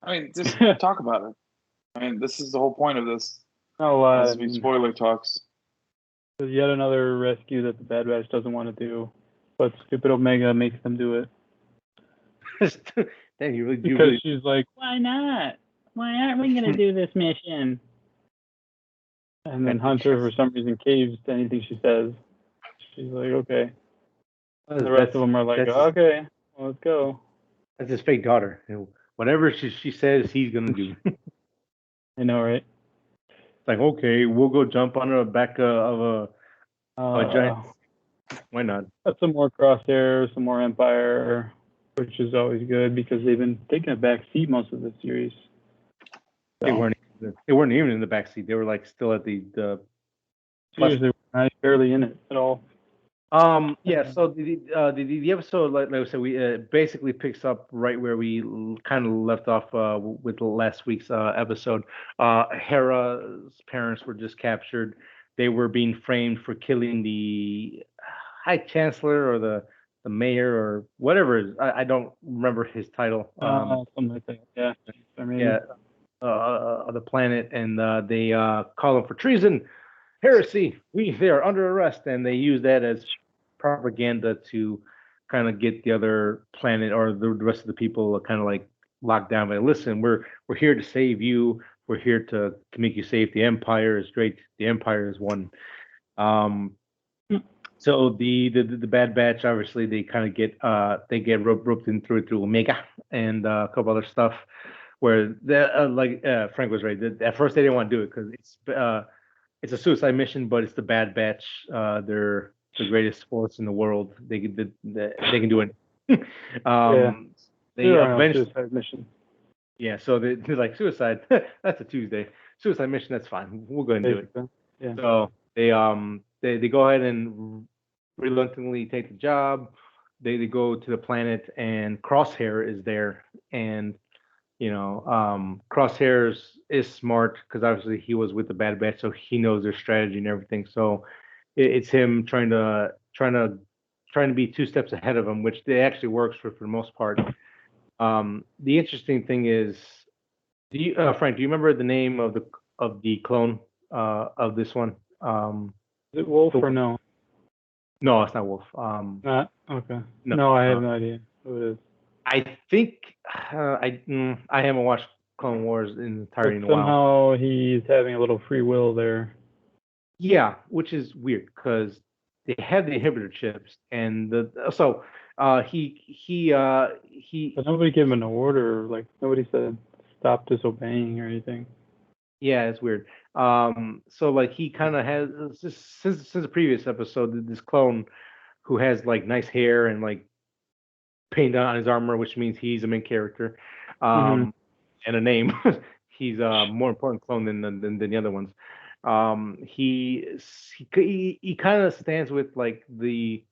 I mean, just talk about it. I mean, this is the whole point of this. No, this be spoiler talks. There's yet another rescue that the Bad Batch doesn't want to do, but stupid Omega makes them do it. Damn, you because really... she's like, why not? Why aren't we going to do this mission? And then Hunter, for some reason, caves to anything she says. She's like, okay. And the rest of them are like, okay, well, let's go. That's his fake daughter. Whatever she says, he's going to do. I know, right? It's like, okay, we'll go jump on the back of a giant. Why not? Got some more Crosshair, some more Empire, which is always good because they've been taking a back seat most of the series. So. They weren't even in the back seat. They were like still at the series. They were not barely in it at all. Yeah. So the episode, like I said, we basically picks up right where we kind of left off with last week's episode. Hera's parents were just captured. They were being framed for killing the High Chancellor or the mayor or whatever. I don't remember his title. Something like that. Yeah. I mean, yeah. Of the planet, and they call him for treason, heresy. They are under arrest, and they use that as propaganda to kind of get the other planet or the rest of the people kind of like locked down. But listen, we're here to save you. We're here to make you safe. The Empire is great. The Empire is one. So the Bad Batch, obviously, they kind of get roped in through Omega and a couple other stuff. Where Frank was right. At first, they didn't want to do it because it's a suicide mission, but it's the Bad Batch. They're the greatest force in the world. They can do it. They eventually suicide mission. Yeah, so they're like suicide. That's a Tuesday. Suicide mission. That's fine. We'll go ahead and do it. Yeah. So they go ahead and reluctantly take the job. They go to the planet, and Crosshair is there, and Crosshair is smart because obviously he was with the Bad Batch, so he knows their strategy and everything. So it's him trying to be 2 steps ahead of him, which they actually works for the most part. The interesting thing is, Frank, do you remember the name of the clone of this one. Is it Wolf or no? No, it's not Wolf. Not okay. No, No, I have no idea who it is. I think I haven't watched Clone Wars in entirety But in a while. somehow he's having a little free will there. Yeah, which is weird because they have the inhibitor chips, and he But nobody gave him an order. Like nobody said stop disobeying or anything. yeah, it's weird. So like he kind of has since the previous episode, this clone who has like nice hair and like paint on his armor, which means he's a main character, Mhm. and a name. He's a more important clone than the other ones. He kind of stands with like the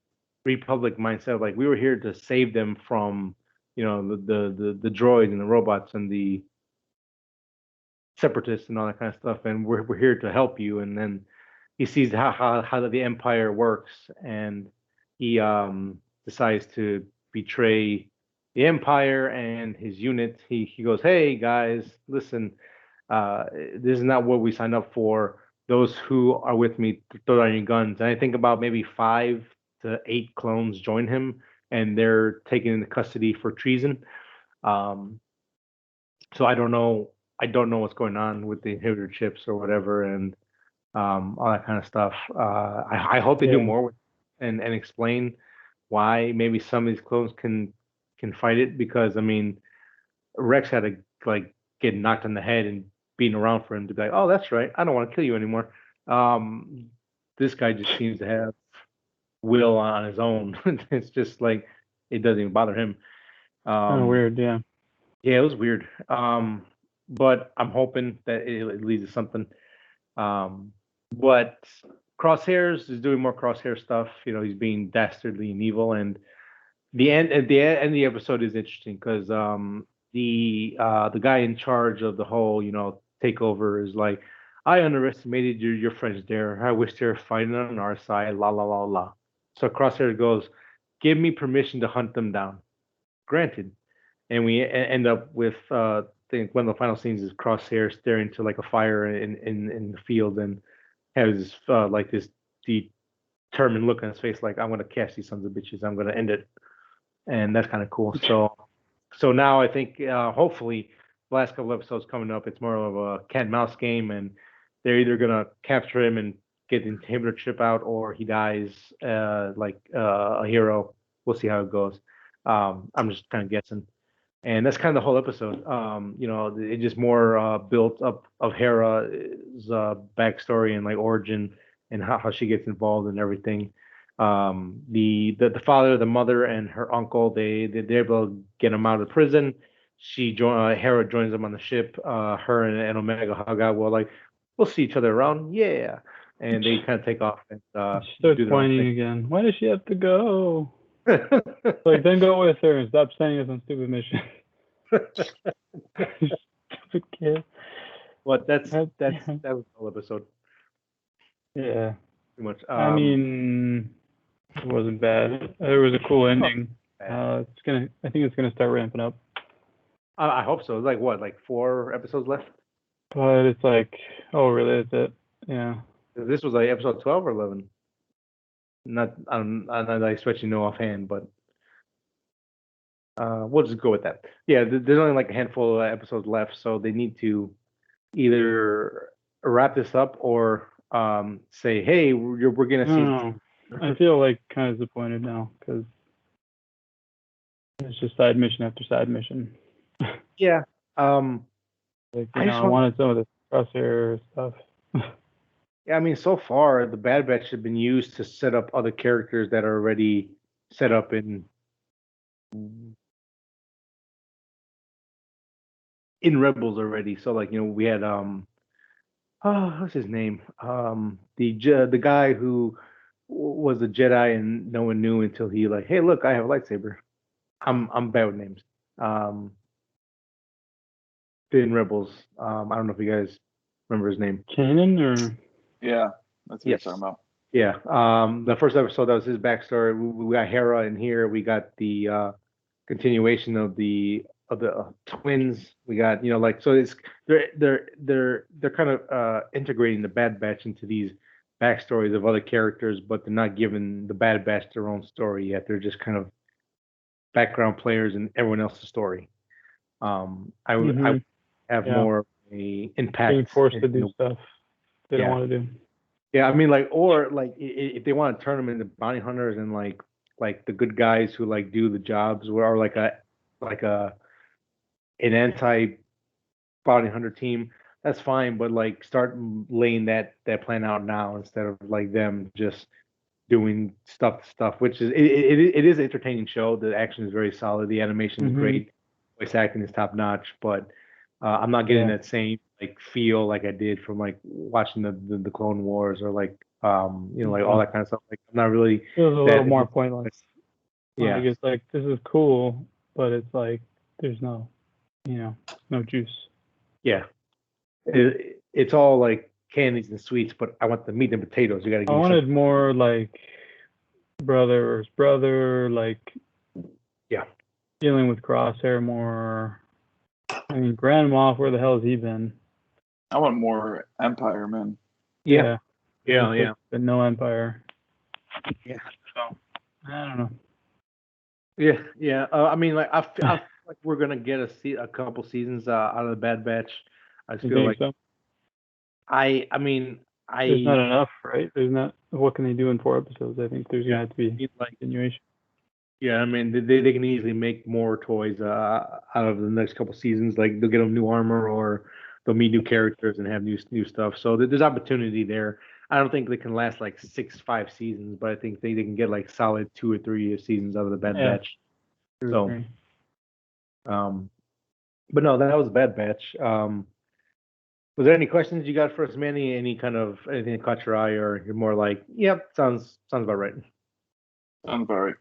Republic mindset, like we were here to save them from, the droids and the robots and the separatists and all that kind of stuff, and we're here to help you. And then he sees how the Empire works, and he decides to betray the Empire and his unit. He goes, "Hey guys, listen, this is not what we signed up for. Those who are with me, throw down your guns." And I think about maybe 5 to 8 clones join him, and they're taken into custody for treason. Um, so I don't know. I don't know what's going on with the inhibitor chips or whatever, and all that kind of stuff. I hope they do Yeah. more with and explain why maybe some of these clones can fight it, because I mean Rex had to like get knocked on the head and beaten around for him to be like, oh, that's right, I don't want to kill you anymore. This guy just seems to have will on his own. It's just like it doesn't even bother him. Kind of weird, yeah. Yeah, it was weird. But I'm hoping that it leads to something. But Crosshairs is doing more Crosshair stuff. He's being dastardly and evil, and at the end of the episode is interesting because the guy in charge of the whole takeover is like, I underestimated your friends there. I wish they were fighting on our side. La la la la. So Crosshair goes, give me permission to hunt them down. Granted. And we end up with I think one of the final scenes is Crosshair staring to like a fire in the field, and has like this determined look on his face, like I'm gonna catch these sons of bitches. I'm gonna end it, and that's kind of cool. So now I think hopefully the last couple episodes coming up, it's more of a cat and mouse game, and they're either gonna capture him and get the inhibitor chip out, or he dies like a hero. We'll see how it goes. I'm just kind of guessing. And that's kind of the whole episode. It just more built up of Hera's backstory and like origin, and how she gets involved and everything. The father, the mother, and her uncle, they're able to get him out of prison. Hera joins them on the ship. Her and Omega hug out. Well, like we'll see each other around, yeah. And they kind of take off and She starts do their own whining again. Why does she have to go? Like, then go with her and stop sending us on stupid missions. Stupid kid. But that was Yeah. the whole episode. Yeah. Pretty much. I mean, it wasn't bad. It was a cool ending. I think it's gonna start ramping up. I hope so. It's like what, like 4 episodes left? But it's like, oh really? That's it? Yeah. This was like episode 12 or 11. I'm not expecting no offhand, but we'll just go with that. Yeah, there's only like a handful of episodes left, so they need to either wrap this up or say, hey, we're gonna I don't see. know. I feel like kind of disappointed now because it's just side mission after side mission. Yeah. Like, I wanted some of the crosshair stuff. Yeah, I mean, so far the Bad Batch have been used to set up other characters that are already set up in Rebels already. So like, we had what's his name? The guy who was a Jedi and no one knew until he like, hey, look, I have a lightsaber. I'm bad with names. In Rebels. I don't know if you guys remember his name. Kanan or Yeah, that's what you're talking about. Yeah. The first episode, that was his backstory. We got Hera in here. We got the continuation of the twins. We got like so it's they're kind of integrating the Bad Batch into these backstories of other characters, but they're not giving the Bad Batch their own story yet. They're just kind of background players in everyone else's story. I would have more of a impact. Being forced to do stuff they don't want to do. Yeah, I mean, or if they want to turn them into bounty hunters and like the good guys who like do the jobs, or like an anti bounty hunter team, that's fine. But like start laying that plan out now instead of like them just doing stuff, which is it is an entertaining show. The action is very solid. The animation is great. Voice acting is top notch. But I'm not getting that same like feel like I did from like watching the Clone Wars or like like all that kind of stuff. Like I'm not really. It was a little more pointless. Yeah, like, it's like this is cool, but it's like there's no juice. Yeah, it's all like candies and sweets, but I want the meat and potatoes. You got to. I wanted more like brother versus brother, like dealing with Crosshair more. I mean, Grand Moff, where the hell has he been? I want more Empire, man. Yeah. But no Empire. Yeah. So I don't know. Yeah. I mean, like I feel like we're gonna get a couple seasons out of the Bad Batch. I just feel like so? I mean, there's not enough, right? There's not. What can they do in 4 episodes? I think there's gonna have to be like continuation. Yeah, I mean, they can easily make more toys out of the next couple seasons. Like they'll get them new armor, or they'll meet new characters and have new stuff. So there's opportunity there. I don't think they can last like 5 seasons, but I think they can get like solid 2 or 3 seasons out of the Bad Batch. So, but no, that was Bad Batch. Was there any questions you got for us, Manny? Any kind of anything that caught your eye, or you're more like, yep, sounds about right? Sounds about right.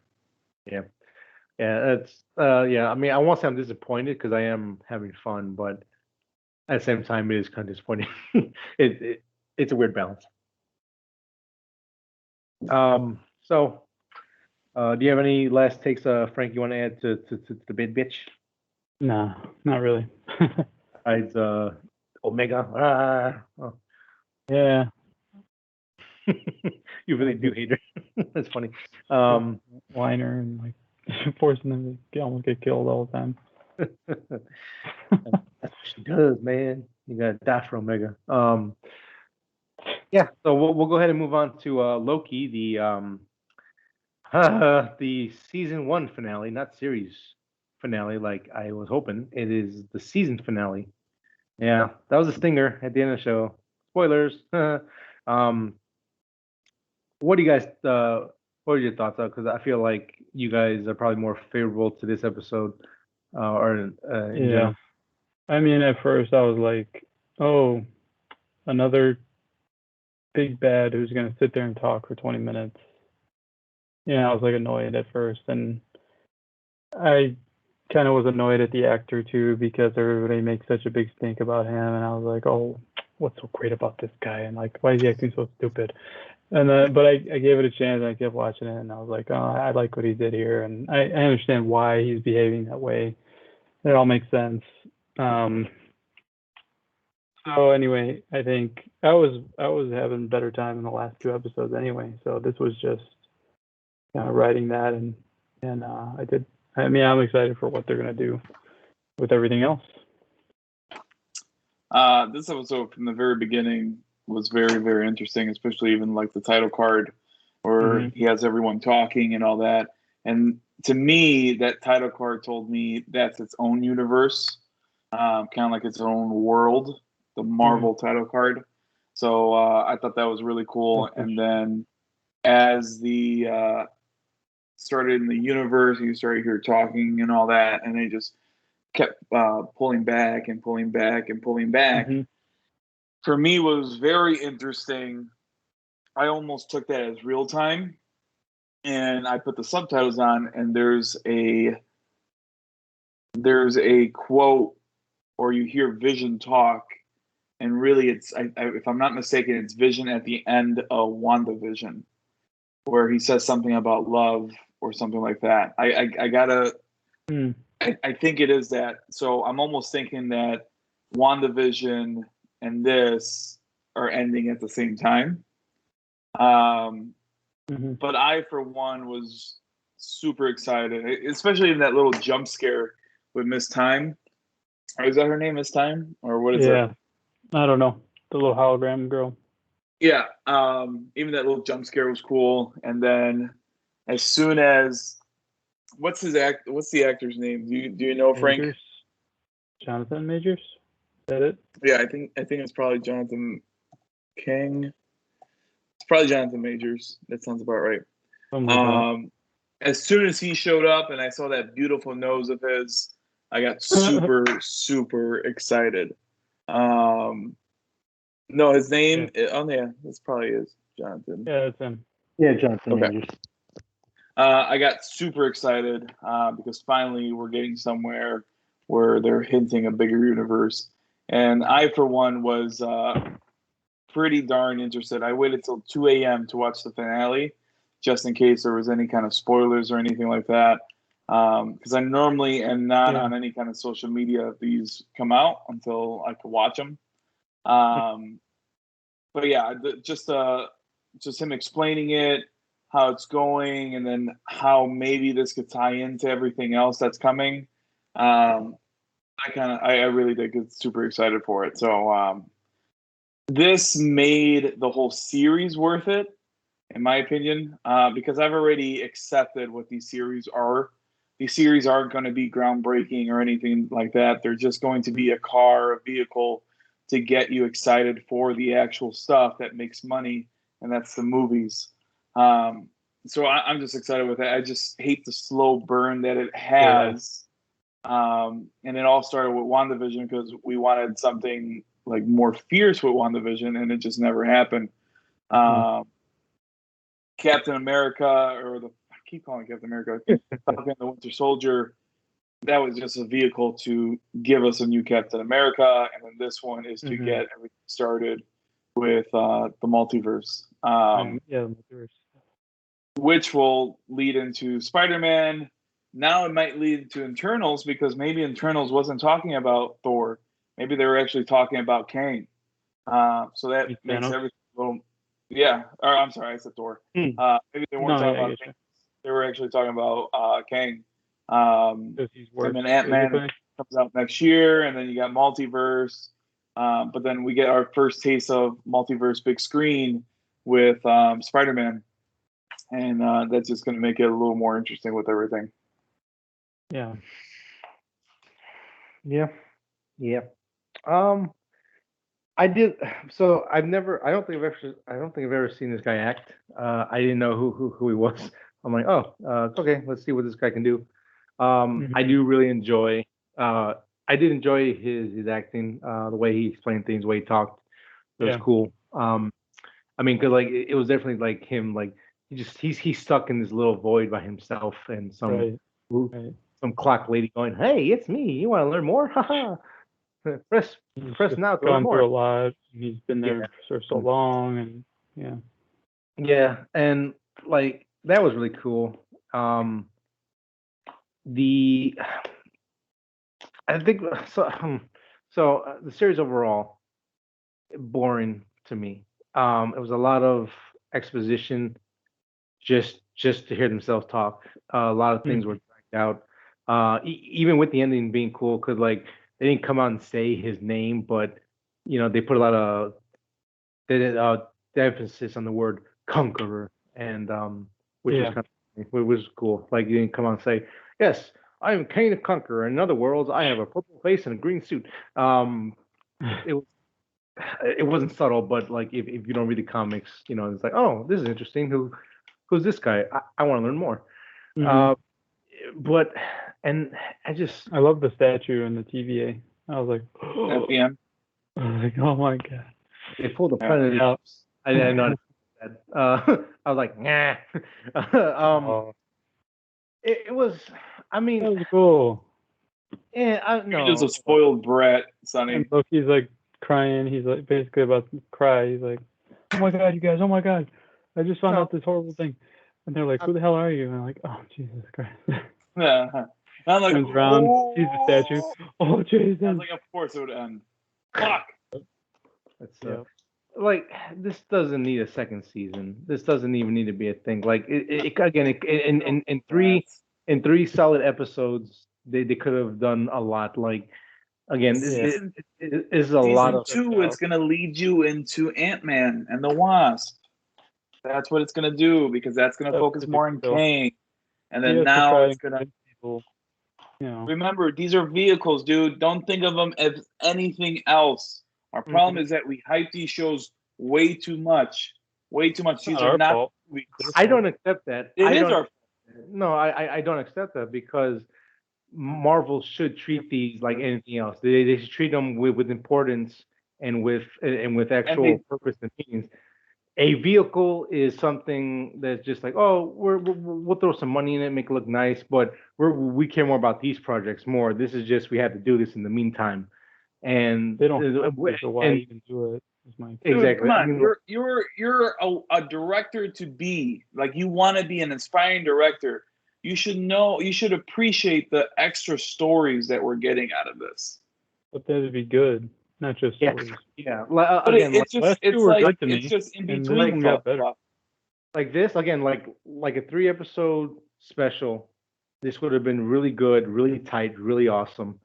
Yeah, that's yeah. I mean, I won't say I'm disappointed because I am having fun, but at the same time, it is kind of disappointing. It's a weird balance. So, do you have any last takes, Frank? You want to add to the bid bitch? No, not really. Besides, Omega. Oh. Yeah. You really do hate her. That's funny. Whiner and like forcing them to almost get killed all the time. That's what she does, man. You gotta die for Omega. Yeah. So we'll go ahead and move on to Loki, the season 1 finale, not series finale, like I was hoping. It is the season finale. Yeah, that was a stinger at the end of the show. Spoilers. What do you guys? What are your thoughts on? Because I feel like you guys are probably more favorable to this episode, or in general. I mean, at first I was like, "Oh, another big bad who's gonna sit there and talk for 20 minutes." Yeah, I was like annoyed at first, and I kind of was annoyed at the actor too because everybody makes such a big stink about him, and I was like, "Oh, what's so great about this guy?" And like, why is he acting so stupid? And but I gave it a chance, and I kept watching it, and I was like, "Oh, I like what he did here, and I understand why he's behaving that way. It all makes sense." So anyway, I think I was having a better time in the last 2 episodes anyway. So this was just writing that, and I did. I mean, I'm excited for what they're gonna do with everything else. This episode from the very beginning was very, very interesting, especially even like the title card where he has everyone talking and all that. And to me, that title card told me that's its own universe, kind of like its own world, the Marvel title card. So I thought that was really cool. Okay. And then as the started in the universe, you started here talking and all that, and they just kept pulling back and pulling back and pulling back. For me, was very interesting. I almost took that as real time, and I put the subtitles on, and there's a quote, or you hear Vision talk, and really it's, if I'm not mistaken, it's Vision at the end of WandaVision, where he says something about love or something like that. I gotta I think it is that. So I'm almost thinking that WandaVision and this are ending at the same time. But I, for one, was super excited, especially in that little jump scare with Miss Time. Or is that her name, Miss Time? Or what is Yeah. I don't know. The little hologram girl. Yeah. Even that little jump scare was cool. And then as soon as what's the actor's name? Do you know, Frank? Majors? Jonathan Majors? Is that it? Yeah, I think it's probably Jonathan King. It's probably Jonathan Majors. That sounds about right. As soon as he showed up and I saw that beautiful nose of his, I got super, super excited. No, his name. Yeah. Oh yeah, this probably is Jonathan. Yeah, that's him. Yeah, Jonathan Okay. Majors. I got super excited because finally we're getting somewhere where they're hinting a bigger universe, and I, for one, was pretty darn interested. I waited till 2 a.m. to watch the finale, just in case there was any kind of spoilers or anything like that. Because I normally am not on any kind of social media if these come out until I can watch them. But yeah, just him explaining it, how it's going, and then how maybe this could tie into everything else that's coming. I really did get super excited for it. So this made the whole series worth it, in my opinion, because I've already accepted what these series are. These series aren't going to be groundbreaking or anything like that. They're just going to be a vehicle to get you excited for the actual stuff that makes money, and that's the movies. So I'm just excited with it. I just hate the slow burn that it has. And it all started with WandaVision because we wanted something like more fierce with WandaVision, and it just never happened. Captain America, I keep calling Captain America, Falcon the Winter Soldier, that was just a vehicle to give us a new Captain America, and then this one is to get everything started with the multiverse. Multiverse. Which will lead into Spider-Man. Now it might lead to Internals because maybe Internals wasn't talking about Thor. Maybe they were actually talking about Kang. So that makes everything a little. Yeah, or I'm sorry, I said Thor. Maybe they weren't talking about Kang. They were actually talking about Kang. And then Ant-Man comes out next year, and then you got Multiverse. But then we get our first taste of Multiverse big screen with Spider-Man. And that's just going to make it a little more interesting with everything. Yeah. I did. So I don't think I've ever seen this guy act. I didn't know who he was. I'm like, oh, okay, let's see what this guy can do. I do really enjoy. I did enjoy his acting, the way he explained things, the way he talked. It was cool. I mean, cause like it was definitely like him, like he's stuck in this little void by himself, and some clock lady going, "Hey, it's me. You want to learn more? Haha. Press now to learn more." Through a lot. He's been there for so long, and and like that was really cool. I think so. So the series overall boring to me. It was a lot of exposition, just to hear themselves talk. A lot of things were dragged out. Even with the ending being cool, because like they didn't come out and say his name, but they put a lot of the emphasis on the word conqueror, and which was was cool. Like you didn't come out and say, "Yes, I am Kane the Conqueror. In other worlds, I have a purple face and a green suit." It wasn't subtle, but like if you don't read the comics, it's like, oh, this is interesting. Who's this guy? I want to learn more. But I love the statue and the TVA. I was like, at the end. I was like, oh my god. They pulled the planet. I didn't know that. I was like, nah. It was. I mean, that was cool. Yeah, I know. He's just a spoiled brat, Sonny. And Loki's like crying. He's like basically about to cry. He's like, oh my god, you guys! Oh my god, I just found out this horrible thing. And they're like, who the hell are you? And I'm like, oh Jesus Christ. I'm like, Turns around, sees the statue. Oh, I was Jason. like, of course it would end. Fuck. That's Yeah. like this doesn't need a second season. This doesn't even need to be a thing. Like again, in three solid episodes, they could have done a lot. Like again, Season it is a lot of two, it's gonna lead you into Ant-Man and the Wasp. That's what it's gonna do because that's gonna focus more on Kang. And then now it's gonna people. You know. remember these are vehicles, dude. Don't think of them as anything else. Our problem is that we hype these shows way too much. Way too much. These are not movies. I don't accept that. It is our No, I don't accept that because Marvel should treat these like anything else. They should treat them with importance and with actual purpose and meanings. A vehicle is something that's just like, oh, we'll throw some money in it, make it look nice, but we care more about these projects more. This is just we have to do this in the meantime, and they don't have to, so why even do it? Exactly. Dude, come on, you're a director to be. Like you want to be an inspiring director. You should know. You should appreciate the extra stories that we're getting out of this. But that'd be good, not just stories. Yeah. But again, it's just in between. Got better. Like this again, like a 3-episode special. This would have been really good, really tight, really awesome.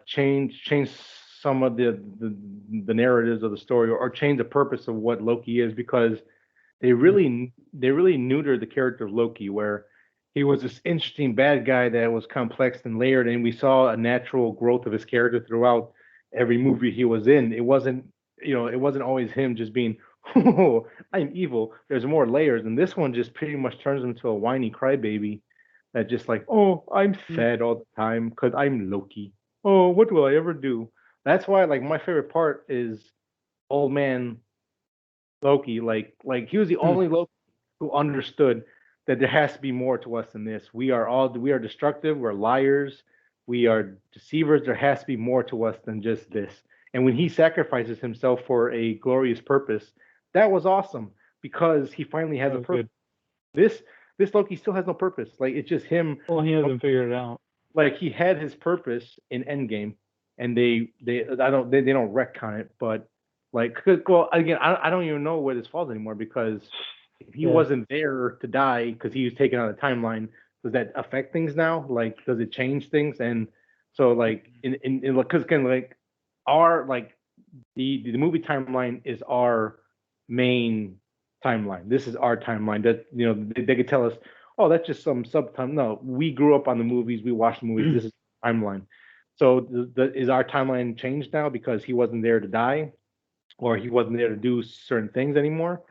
Change some of the narratives of the story, or change the purpose of what Loki is, because they really neutered the character of Loki, where he was this interesting bad guy that was complex and layered, and we saw a natural growth of his character throughout every movie he was in. It wasn't always him just being, oh, I'm evil. There's more layers, and this one just pretty much turns him into a whiny crybaby that just like, oh, I'm sad all the time because I'm Loki. Oh, what will I ever do? That's why, like, my favorite part is old man Loki. Like he was the only Loki who understood that there has to be more to us than this. We are destructive. We're liars. We are deceivers. There has to be more to us than just this. And when he sacrifices himself for a glorious purpose, that was awesome because he finally has a purpose. This Loki still has no purpose. Like it's just him. Well, he hasn't figured it out. Like he had his purpose in Endgame, and they don't retcon it. But like, well, again, I don't even know where this falls anymore because if he wasn't there to die because he was taken out of the timeline, does that affect things now? Like, does it change things? And so like in because again like our like the movie timeline is our main timeline. This is our timeline. That they could tell us, oh, that's just some subtime. No, we grew up on the movies. We watched the movies. This is the timeline. So is our timeline changed now because he wasn't there to die, or he wasn't there to do certain things anymore?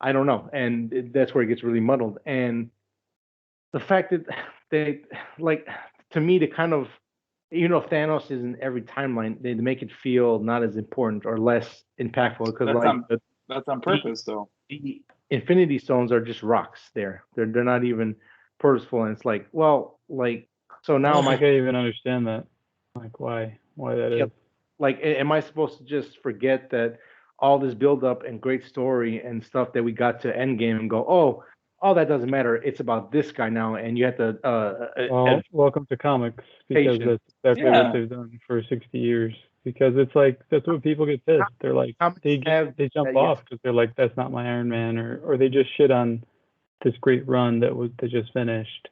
I don't know, and that's where it gets really muddled. And the fact that they like to me to kind of Thanos is in every timeline, they make it feel not as important or less impactful because that's on purpose though. The Infinity Stones are just rocks. They're not even purposeful, and it's like, well, like so now I can't even understand that. Like why that is. Like, am I supposed to just forget that all this build up and great story and stuff that we got to Endgame and go, oh, all that doesn't matter. It's about this guy now, and you have to. Welcome to comics because that's exactly what they've done for 60 years. Because it's like that's what people get pissed. They're like they jump off because they're like that's not my Iron Man, or they just shit on this great run that just finished.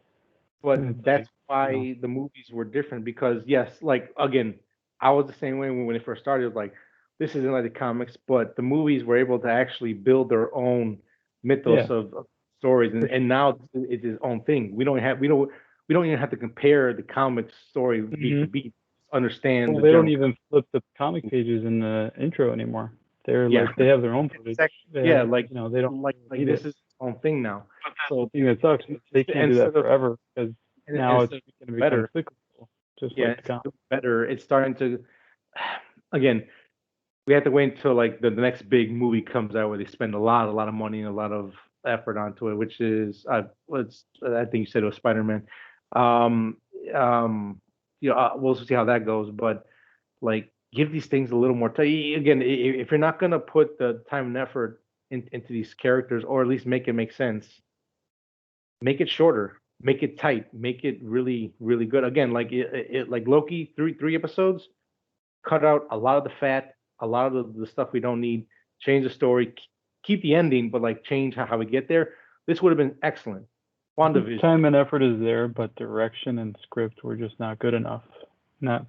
But that's why the movies were different because yes, like again, I was the same way when it first started. It was like this isn't like the comics, but the movies were able to actually build their own mythos of stories, and now it's its own thing. We don't even have to compare the comic story beat for beat. Understand? Well, they don't even flip the comic pages in the intro anymore. They're like they have their own footage. They don't like this is its own thing now. So the thing that sucks is they can't do that forever because now it's going to be better. Cyclical, just like the comic. Better. It's starting to. Again, we have to wait until like the next big movie comes out where they spend a lot of money and a lot of effort onto it, which is I think you said it was Spider-Man. We'll see how that goes, but like give these things a little more time. Again, if you're not gonna put the time and effort into these characters, or at least make it make sense, make it shorter. make it tight, make it really, really good. Again, like like Loki, three episodes, cut out a lot of the fat, a lot of the stuff we don't need, change the story, keep the ending, but like change how we get there. This would have been excellent. WandaVision. Time and effort is there, but direction and script were just not good enough. Not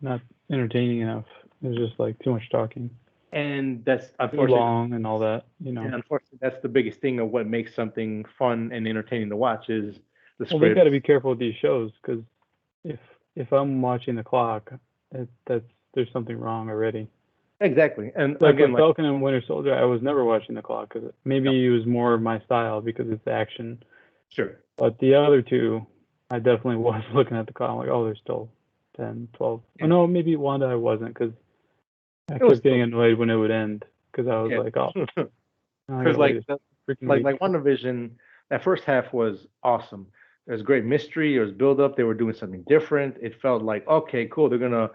entertaining enough. It was just like too much talking. And that's Too unfortunately long and all that, And unfortunately, that's the biggest thing of what makes something fun and entertaining to watch is the Well, they script. got to be careful with these shows because if I'm watching the clock, there's something wrong already. Exactly. And Like again, with Falcon and Winter Soldier, I was never watching the clock because maybe it was more my style because it's action. sure. But the other two, I definitely was looking at the clock. I'm like, oh, there's still 10, 12. Yeah. Oh, no, maybe Wanda I wasn't because I It was kept getting annoyed when it would end because I was like, oh, because like freaking week. WandaVision, that first half was awesome. There's great mystery. There was build up. They were doing something different. It felt like okay, cool. They're gonna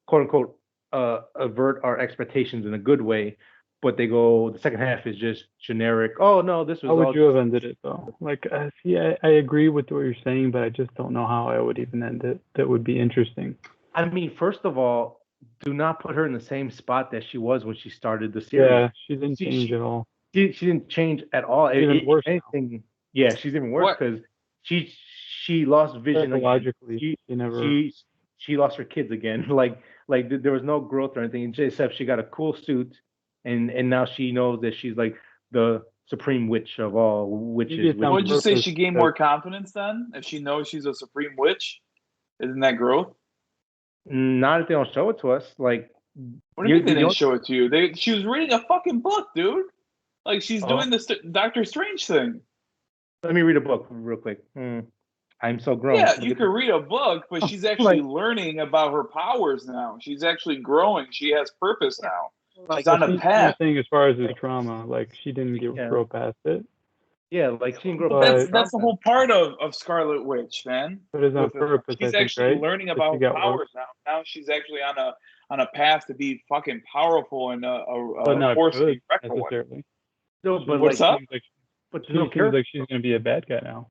quote unquote avert our expectations in a good way. But they go. The second half is just generic. Oh no, this was How would all you have ended it though? Like, see, I agree with what you're saying, but I just don't know how I would even end it. That would be interesting. I mean, first of all, do not put her in the same spot that she was when she started the series. Yeah, she didn't change at all. She didn't change at all. Even worse If anything, yeah, she's even worse What? because she lost vision again. Psychologically, she never. She lost her kids again. Like there was no growth or anything, except she got a cool suit, and now she knows that she's like the supreme witch of all witches. Maybe it's on Would you say purpose she gained because- more confidence then if she knows she's a supreme witch? Isn't that growth? Not if they don't show it to us. Like, What do you mean they you didn't don't- show it to you? She was reading a fucking book, dude. Like she's doing this Doctor Strange thing. let me read a book real quick. I'm so grown. Yeah, you could read a book, but she's actually learning about her powers now. She's actually growing. She has purpose now. She's on a I'm path. saying as far as the trauma, like she didn't grow past it. Yeah, like she didn't grow. But that's the whole part of Scarlet Witch, man. But it's on purpose. She's I think, actually right? learning That about she her got powers worse. now. Now she's actually on a path to be fucking powerful and But a not force to good be reckoned with. necessarily. No, but What's up? But She seems like she's gonna be a bad guy now.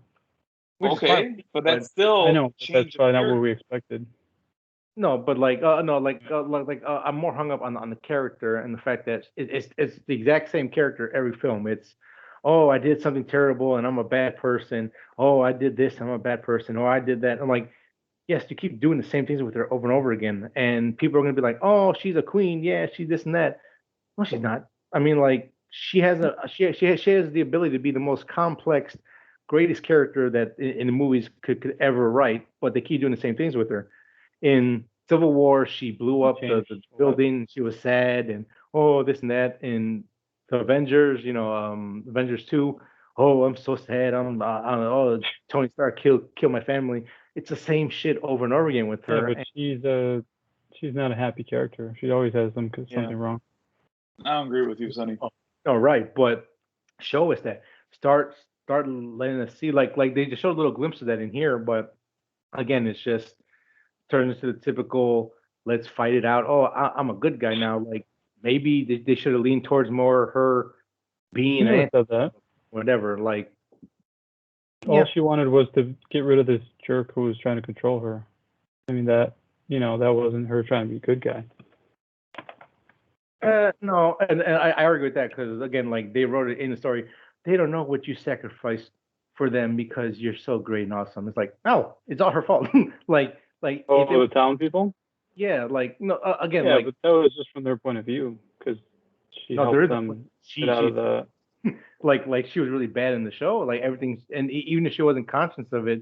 Which is Okay, fine, but that's still I know, but change that's probably of not character. what we expected. No, but I'm more hung up on the character and the fact that it's the exact same character every film. It's oh, I did something terrible and I'm a bad person. Oh, I did this, I'm a bad person. Oh, I did that. I'm like, yes, you keep doing the same things with her over and over again, and people are gonna be like, oh, she's a queen. Yeah, she's this and that. No, she's not. I mean, like she has the ability to be the most complex, greatest character that in the movies could ever write, but they keep doing the same things with her. In Civil War, she blew up the building. She was sad and oh this and that. In the Avengers, Avengers 2. Oh, I'm so sad. Oh, Tony Stark killed my family. It's the same shit over and over again with her. Yeah, but she's not a happy character. She always has something wrong. I don't agree with you, Sonny. Oh, right, but show us that. Start letting us see like they just showed a little glimpse of that in here, but again, it's just turns into the typical let's fight it out. Oh, I'm a good guy now. Like maybe they should have leaned towards more her being an said that. Whatever. Like all she wanted was to get rid of this jerk who was trying to control her. I mean that wasn't her trying to be a good guy. No, and I argue with that because again, like they wrote it in the story, they don't know what you sacrificed for them because you're so great and awesome. It's like no, it's all her fault. like the town people. Yeah, like no, again, yeah, like but that was just from their point of view because she helped them get out of the. Like she was really bad in the show. Like everything's, and even if she wasn't conscious of it,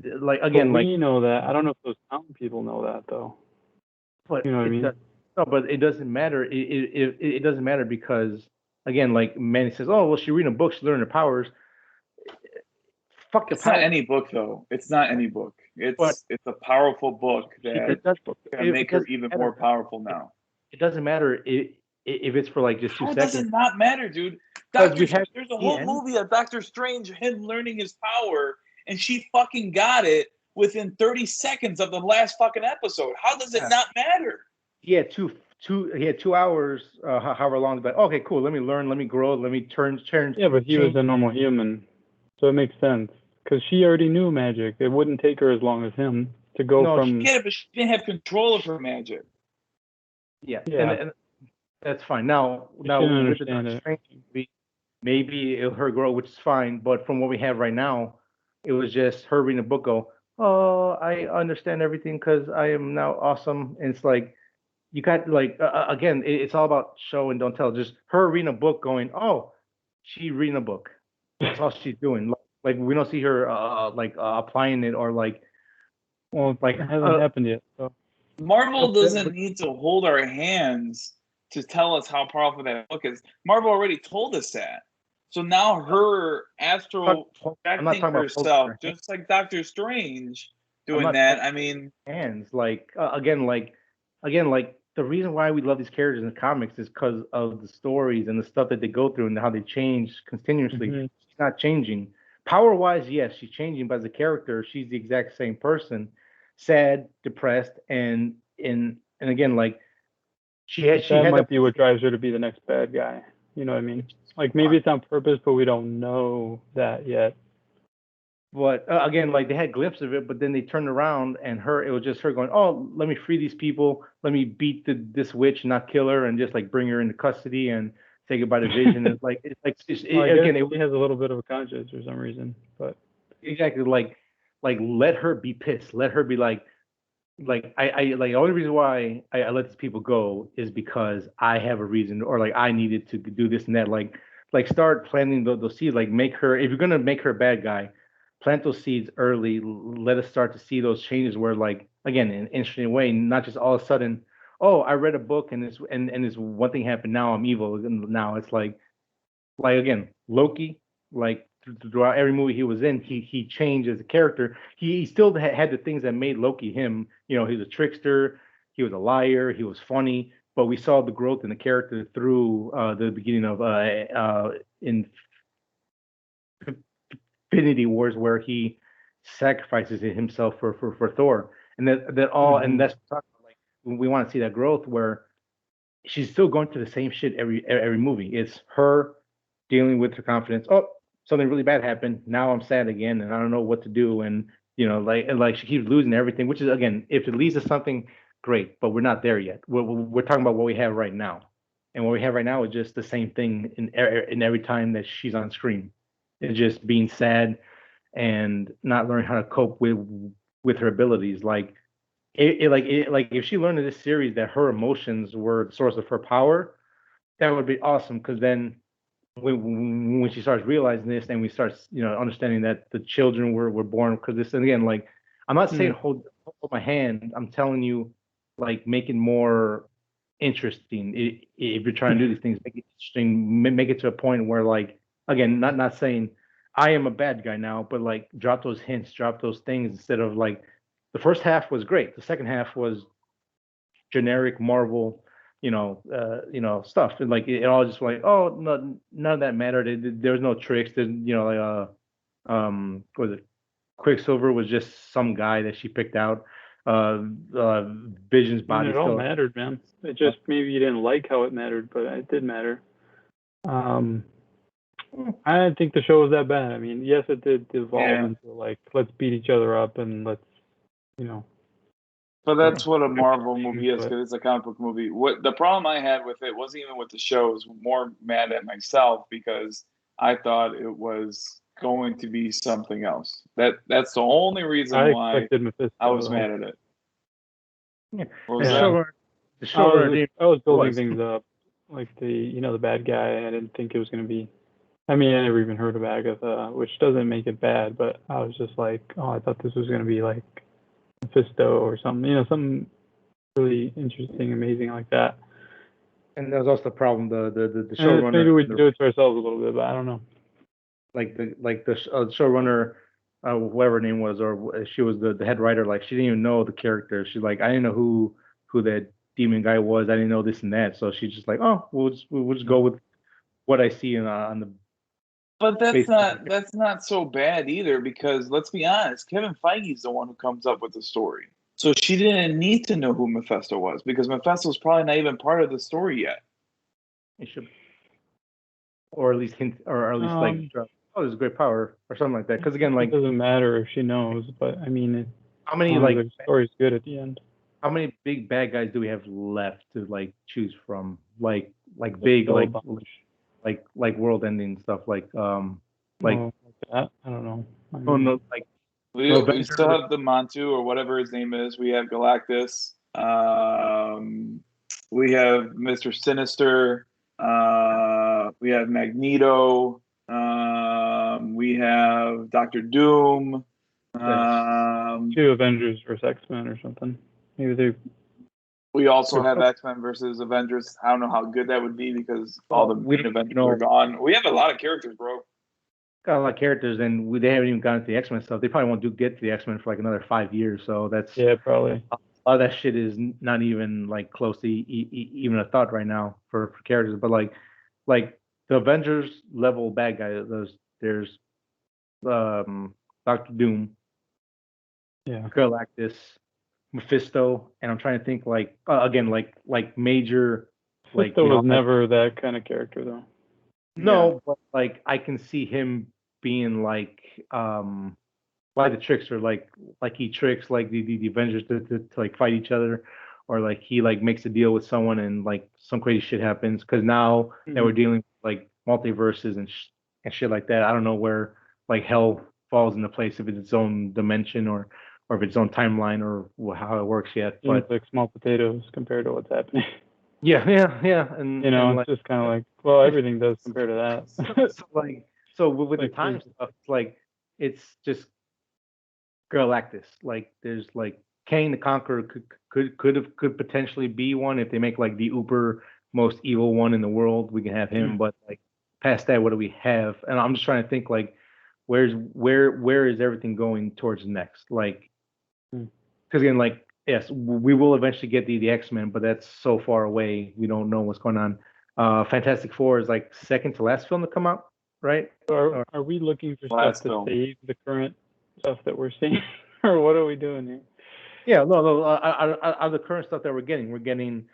like again, but we know that. I don't know if those town people know that though. But you know what I mean? No, but it doesn't matter. It doesn't matter because again, like Manny says, oh well, she reading a book, she learning her powers. Fuck the It's not any book though. It's not any book. It's a powerful book that can make her even more powerful now. It doesn't matter if it's for like just 2 seconds. How does it not matter, dude? There's a whole movie of Doctor Strange, him learning his power, and she fucking got it within 30 seconds of the last fucking episode. How does it not matter? He had 2 hours, however long. But okay, cool. Let me learn. Let me grow. Let me turn. Yeah, but he was a normal human. so it makes sense because she already knew magic. It wouldn't take her as long as him to go No, from. Yeah, but she didn't have control of her magic. Yeah, Yeah. and that's fine. Now I can with the understand Doctor it. Strange maybe it'll her grow, which is fine. But from what we have right now, it was just her reading a book. Go, oh, I understand everything because I am now awesome. And it's like you got like again, it's all about show and don't tell. Just her reading a book, going, oh, she reading a book. That's all she's doing. Like we don't see her applying it or Well, like it hasn't happened yet. So Marvel doesn't but need to hold our hands to tell us how powerful that book is. Marvel already told us that. So now her astral I'm not projecting talking about herself, her just like Doctor Strange I'm doing not that. I mean, hands. Like again, like the reason why we love these characters in the comics is because of the stories and the stuff that they go through and how they change continuously. Mhm. She's not changing. Power wise, yes, she's changing, but as a character, she's the exact same person, sad, depressed, and again, like she that had that. might be what drives her to be the next bad guy. You know what I mean? Like maybe it's on purpose, but we don't know that yet. But again, like they had glimpses of it, but then they turned around and it was just her going, "Oh, let me free these people. Let me beat this witch, not kill her, and just like bring her into custody and say goodbye to Vision." Well, I guess again, she has a little bit of a conscience for some reason, but exactly like let her be pissed. Let her be like I like the only reason why I let these people go is because I have a reason or like I needed to do this and that. Like start planting those seeds. Like make her if you're gonna make her a bad guy, plant those seeds early. Let us start to see those changes where like again in an interesting way, not just all of a sudden. Oh, I read a book and this one thing happened. Now I'm evil. And now it's like again, Loki, like throughout every movie he was in, he changed as a character. He still had the things that made Loki him. You know, he was a trickster, he was a liar, he was funny, but we saw the growth in the character through the beginning of Infinity Wars, where he sacrifices himself for Thor, and that all, and Mhm. that's like we want to see that growth where she's still going through the same shit every movie. It's her dealing with her confidence. Oh, something really bad happened. Now I'm sad again, and I don't know what to do. And like she keeps losing everything. Which is again, if it leads to something, great. But we're not there yet. We're talking about what we have right now, and what we have right now is just the same thing in every time that she's on screen. It's just being sad and not learning how to cope with her abilities. Like if she learned in this series that her emotions were the source of her power, that would be awesome. Because then when she starts realizing this, and we start understanding that the children were born because this, and again, like I'm not saying Mm. hold my hand. I'm telling you, like make it more interesting. If you're trying to do these things, make it interesting. Make it to a point where like again, not saying I am a bad guy now, but like drop those hints, drop those things instead of like the first half was great. The second half was generic Marvel, stuff. And like it all just like, oh, no, none of that mattered. There was no tricks. There, what was it? Quicksilver was just some guy that she picked out. Uh, Vision's I mean, body it all still. mattered, man. It just maybe you didn't like how it mattered, but it did matter. I didn't think the show was that bad. I mean, yes, it did evolve Yeah. into like let's beat each other up and let's, you know, but that's what a do Marvel things, movie is but because it's a comic book movie. What the problem I had with it wasn't even with the show. I was more mad at myself because I thought it was going to be something else. That's the only reason I why expected Mephisto I was though. mad at it. Yeah, What the was Yeah. that? showrunner, the showrunner I was building was. things up, like the bad guy. I didn't think it was gonna be. I mean, I never even heard of Agatha, which doesn't make it bad, but I was just like, oh, I thought this was gonna be like Mephisto or something, something really interesting, amazing like that. And that was also the problem. The And maybe showrunner, we do it to ourselves a little bit, but I don't know. the showrunner, whoever her name was, or she was the head writer. Like she didn't even know the character. She's like, I didn't know who that demon guy was. I didn't know this and that. So she's just like, oh, we'll just go with what I see on the But base. that's not so bad either because let's be honest, Kevin Feige's the one who comes up with the story. So she didn't need to know who Mephisto was because Mephisto's probably not even part of the story yet. It should, or at least hint, or at least like Um, oh, there's great power or something like that. Because again, It like doesn't matter if she knows, but I mean, how many the story's good at the end. how many big bad guys do we have left to like choose from? Like big Still a like bunch. like world ending stuff like like Oh, like that? I don't know. I oh mean, no like We still have the Mantu or whatever his name is. We have Galactus. We have Mr. Sinister. We have Magneto. We have Doctor Doom. two Avengers versus X-Men or something. Maybe they. We also have X-Men versus Avengers. I don't know how good that would be because all the main Avengers are gone. We have a lot of characters, bro. got a lot of characters, and they haven't even gotten to the X-Men stuff. They probably won't get to the X-Men for like another 5 years. So that's Probably. A lot of that shit is not even like close to even a thought right now for characters. But like the Avengers level bad guys, there's Doctor Doom, Galactus, Mephisto, and I'm trying to think like again like major. Mephisto was never that kind of character though. No, but like I can see him being like the trickster, like he tricks like the Avengers to like fight each other, or like he like makes a deal with someone and like some crazy shit happens. Because now that we're dealing with like multiverses and shit like that, I don't know where like hell falls into place, if it's its own dimension or if it's own timeline or how it works yet. But it's like small potatoes compared to what's happening. Yeah, and it's like, just kind of like, well, everything does compared to that. so with the time stuff, it's like it's just Galactus. Like there's like Kang the Conqueror could potentially be one if they make like the uber most evil one in the world. We can have him, but like past that, what do we have? And I'm just trying to think like where is everything going towards next? Like because again, like yes, we will eventually get the X-Men, but that's so far away. We don't know what's going on. Fantastic Four is like second to last film to come out, right? Are we looking for stuff to save the current stuff that we're seeing, or what are we doing here? Yeah, no. Out of the current stuff that we're getting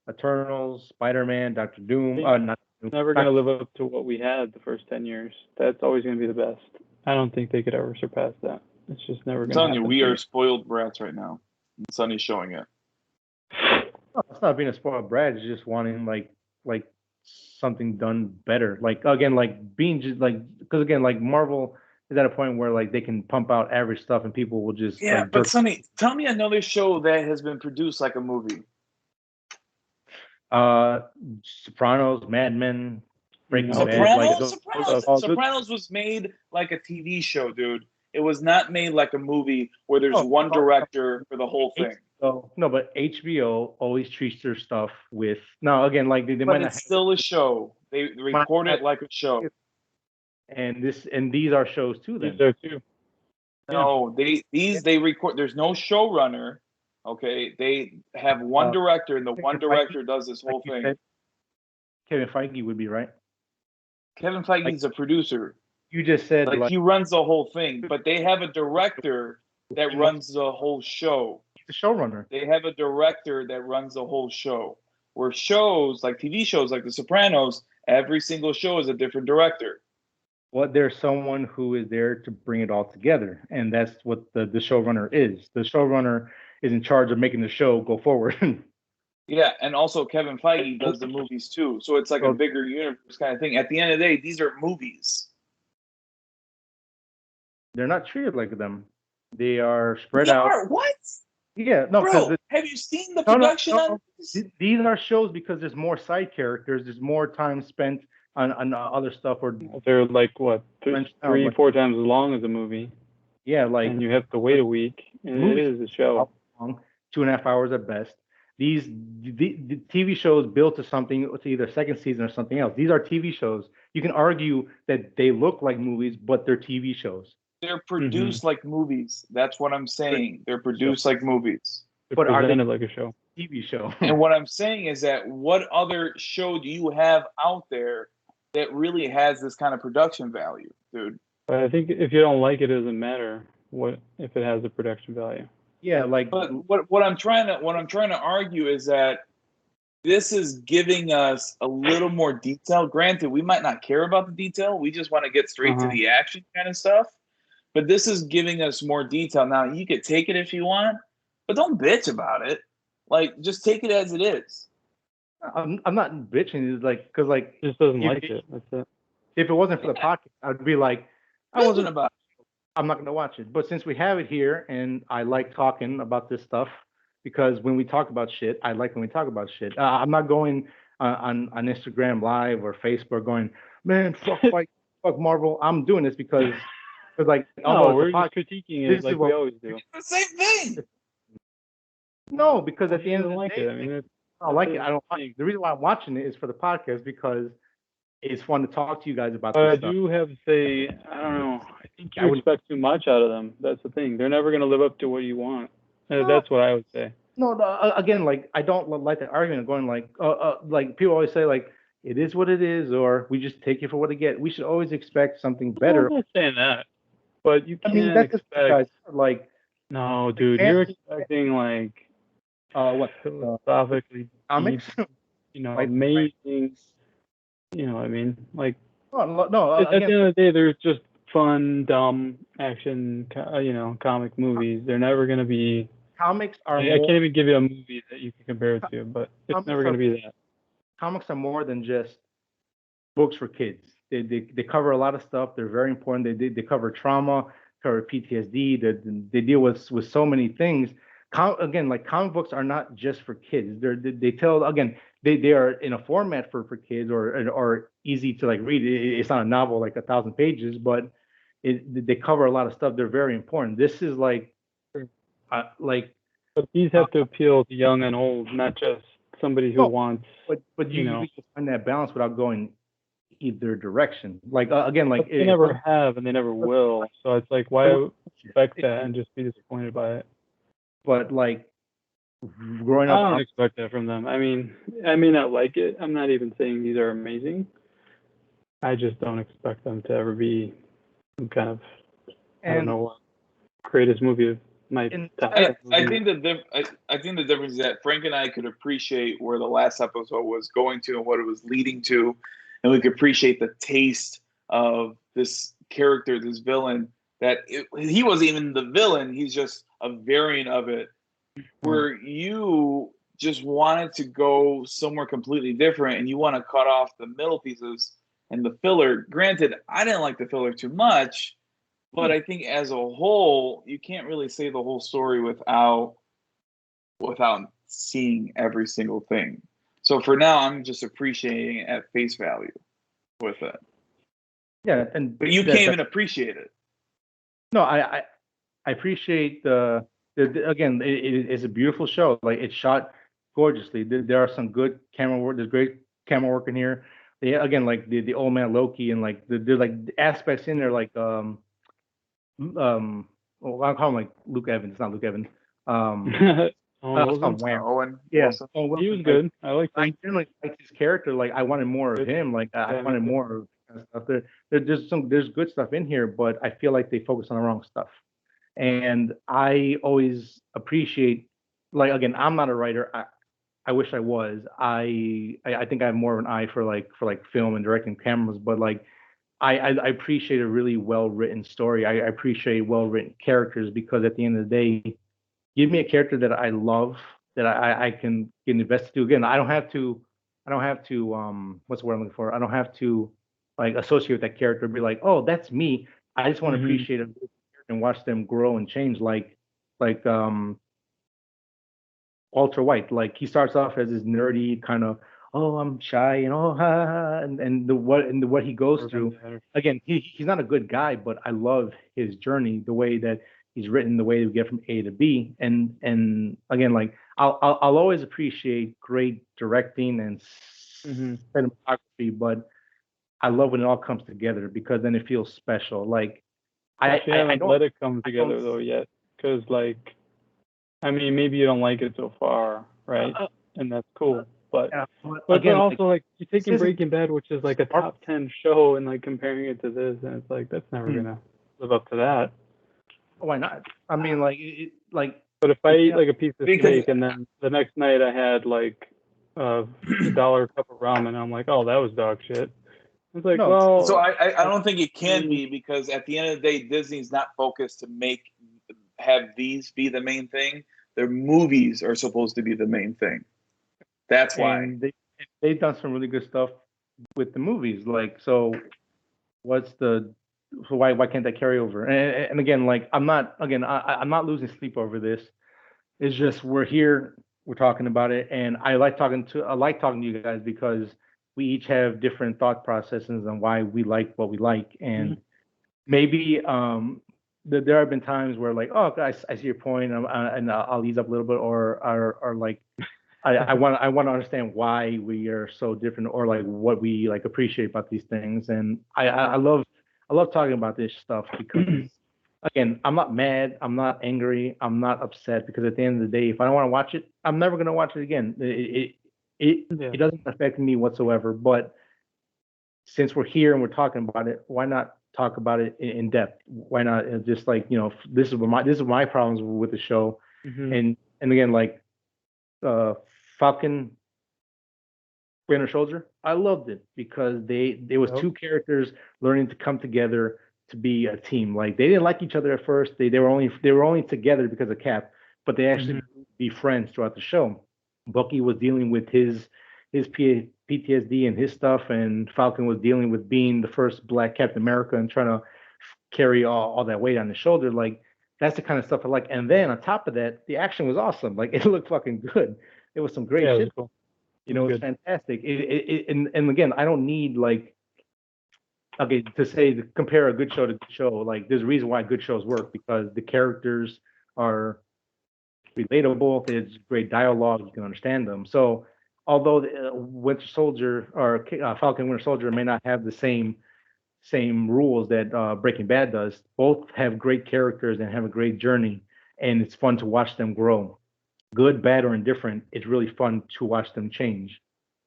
Eternals, Spider-Man, Doctor Doom. Not Doom. Never going to live up to what we had the first 10 years. That's always going to be the best. I don't think they could ever surpass that. It's just never going to happen. I'm telling you, we are spoiled brats right now. Sonny's showing it. No, it's not being a spoiled brat. It's just wanting like something done better. Like again, like being just like because again, like Marvel is at a point where like they can pump out average stuff and people will just but Sonny, tell me another show that has been produced like a movie. Sopranos, Mad Men, Breaking Bad. Sopranos was made like a TV show, dude. It was not made like a movie where there's one director for the whole thing. No, but HBO always treats their stuff with again like they might not. It's still a show. They record it like a show. And these are shows too. Then these are too. No, they record. There's no showrunner. Okay, they have one director, and the one director does this whole thing. Kevin Feige would be right. Kevin Feige is a producer. You just said like he runs the whole thing, but they have a director that runs the whole show. The showrunner. They have a director that runs the whole show. Where shows like TV shows like The Sopranos, every single show is a different director. Well, there's someone who is there to bring it all together, and that's what the showrunner is. The showrunner is in charge of making the show go forward. Yeah, and also Kevin Feige does the movies too, so it's like a bigger universe kind of thing. At the end of the day, these are movies. They're not treated like them. They are spread out. What? Yeah, no. Bro, have you seen the production on this? These are shows because there's more side characters. There's more time spent on other stuff. Or they're like what 3-4 times as long as a movie. Yeah, like and you have to wait a week. And it is a show. 2.5 hours at best. The TV shows built to something, to either second season or something else. These are TV shows. You can argue that they look like movies, but they're TV shows. They're produced like movies. That's what I'm saying. They're produced like movies. But are they like a show? TV show. And what I'm saying is that what other show do you have out there that really has this kind of production value, dude? But I think if you don't like it, it doesn't matter what if it has a production value. Yeah, like. But what I'm trying to argue is that this is giving us a little more detail. Granted, we might not care about the detail. We just want to get straight to the action kind of stuff. But this is giving us more detail. Now, you could take it if you want, but don't bitch about it. Like, just take it as it is. I'm not bitching. It's like, because like, Just doesn't like it. That's it. if it wasn't for the podcast, I'd be like, Bitching about it. I'm not going to watch it. But since we have it here, and I like talking about this stuff, because when we talk about shit, I like when we talk about shit. I'm not going on Instagram Live or Facebook going, man, fuck Marvel. I'm doing this because like, No, we're just critiquing it like we always do. It's the same thing. No, because at the end of the like day, it. I mean, I don't like it. I don't. The reason why I'm watching it is for the podcast, because it's fun to talk to you guys about but this I stuff. do have to say, I don't know. I think you expect too much out of them. That's the thing. They're never going to live up to what you want. That's what I would say. No, again, like, I don't like the argument of going like people always say, like, it is what it is, or we just take it for what it get. We should always expect something better. I'm not saying that, but you can't that's expect. guys, like, no, dude, you're expecting like what, philosophically comics? deep, Like, amazing. You know what I mean? Like, no. at the end of the day, there's just fun, dumb action, comic movies. They're never gonna be. Comics are. I can't even give you a movie that you can compare it to, but it's never gonna be that. Comics are more than just books for kids. They cover a lot of stuff. They're very important. They cover trauma, cover PTSD. They deal with so many things. Again, like, comic books are not just for kids. They tell, again, they are in a format for kids, or easy to like read. It's not a novel like 1,000 pages, but they cover a lot of stuff. They're very important. This is like. But these have to appeal to young and old, not just somebody who wants. But you can find that balance without going either direction. Like, again, like, they never have and they never will. So it's like, why expect that and just be disappointed by it? But like, growing up, I don't expect that from them. I mean, I may not like it. I'm not even saying these are amazing. I just don't expect them to ever be some kind of, I don't know what greatest movie of my time. I think the difference is that Frank and I could appreciate where the last episode was going to and what it was leading to, and we could appreciate the taste of this character, this villain. That he wasn't even the villain; he's just a variant of it. Where you just wanted to go somewhere completely different, and you want to cut off the middle pieces and the filler. Granted, I didn't like the filler too much. But I think as a whole, you can't really say the whole story without seeing every single thing. So for now, I'm just appreciating it at face value with it. Yeah, but you can't even appreciate it. No, I appreciate again. It's a beautiful show. Like, it's shot gorgeously. There are some good camera work. There's great camera work in here. Again, like the old man Loki, and like there's like aspects in there, like well, I'll call him like Luke Evans. It's not Luke Evans. Owen. Yeah, he was good. I like him. I generally like his character. Like, I wanted more of him. Like, I wanted more of kind of stuff. There's good stuff in here, but I feel like they focus on the wrong stuff. And I always appreciate, like, again, I'm not a writer. I wish I was. I think I have more of an eye for film and directing cameras, but like, I appreciate a really well-written story. I appreciate well-written characters, because at the end of the day, give me a character that I love, that I can get invested to. Again, I don't have to what's the word I'm looking for? I don't have to like associate with that character and be like, oh, that's me. I just want to appreciate it and watch them grow and change. Like Walter White. Like, he starts off as this nerdy kind of, oh, I'm shy, and and what he goes through. Again, he's not a good guy, but I love his journey, the way that he's written, the way we get from A to B, and again, like, I'll always appreciate great directing and cinematography, but I love when it all comes together, because then it feels special. Like, I haven't let it come together though yet, because like, I mean, maybe you don't like it so far, right? And that's cool. But again, also, like, you're taking Breaking Bad, which is like a top 10 show, and like comparing it to this, and it's like, that's never gonna live up to that. Why not? I mean, like, But if I eat like a piece of steak, and then the next night I had like $1 cup of ramen. I'm like, oh, that was dog shit. It's like, No. well, So I don't think it can be, because at the end of the day, Disney's not focused to have these be the main thing. Their movies are supposed to be the main thing. That's why. And they've done some really good stuff with the movies. Like, so why can't that carry over? And again, like, I'm not losing sleep over this. It's just we're here, we're talking about it, and I like talking to you guys because we each have different thought processes on why we like what we like, and maybe there have been times where, like, oh, I see your point, and I'll ease up a little bit, or like I want to understand why we are so different, or like what we like appreciate about these things, and I love talking about this stuff because again, I'm not mad, I'm not angry, I'm not upset, because at the end of the day, if I don't want to watch it, I'm never gonna watch it again. It doesn't affect me whatsoever. But since we're here and we're talking about it, why not talk about it in depth? Why not just, like, this is my problems with the show, and again, like, Falcon Winter Soldier, I loved it because there was two characters learning to come together to be a team. Like, they didn't like each other at first. They were only together because of Cap, but they actually be friends throughout the show. Bucky was dealing with his PTSD and his stuff, and Falcon was dealing with being the first Black Captain America and trying to carry all that weight on his shoulder. Like, that's the kind of stuff I like. And then on top of that, the action was awesome. Like, it looked fucking good. It was some great shit. Cool. It's fantastic. And again, I don't need, like, okay, to compare a good show to good show. Like, there's a reason why good shows work, because the characters are relatable. There's great dialogue. You can understand them. So although Winter Soldier or Falcon Winter Soldier may not have the same rules that Breaking Bad does, both have great characters and have a great journey, and it's fun to watch them grow. Good, bad, or indifferent, it's really fun to watch them change,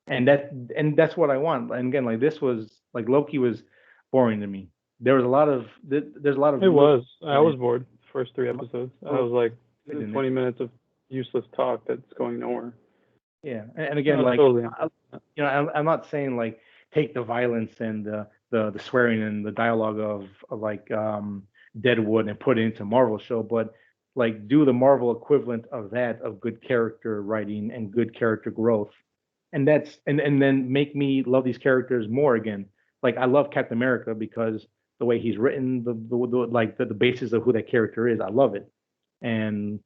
and that's what I want. And again, like, this was, like, Loki was boring to me. There's a lot of. It was. I was bored. First 3 episodes. I was like, 20 minutes of useless talk that's going nowhere. Yeah, and again, like, totally. I'm not saying, like, take the violence and the swearing and the dialogue of like Deadwood and put it into Marvel show, but, like, do the Marvel equivalent of that, of good character writing and good character growth, and then make me love these characters more again. Like, I love Captain America because the way he's written, the basis of who that character is, I love it, and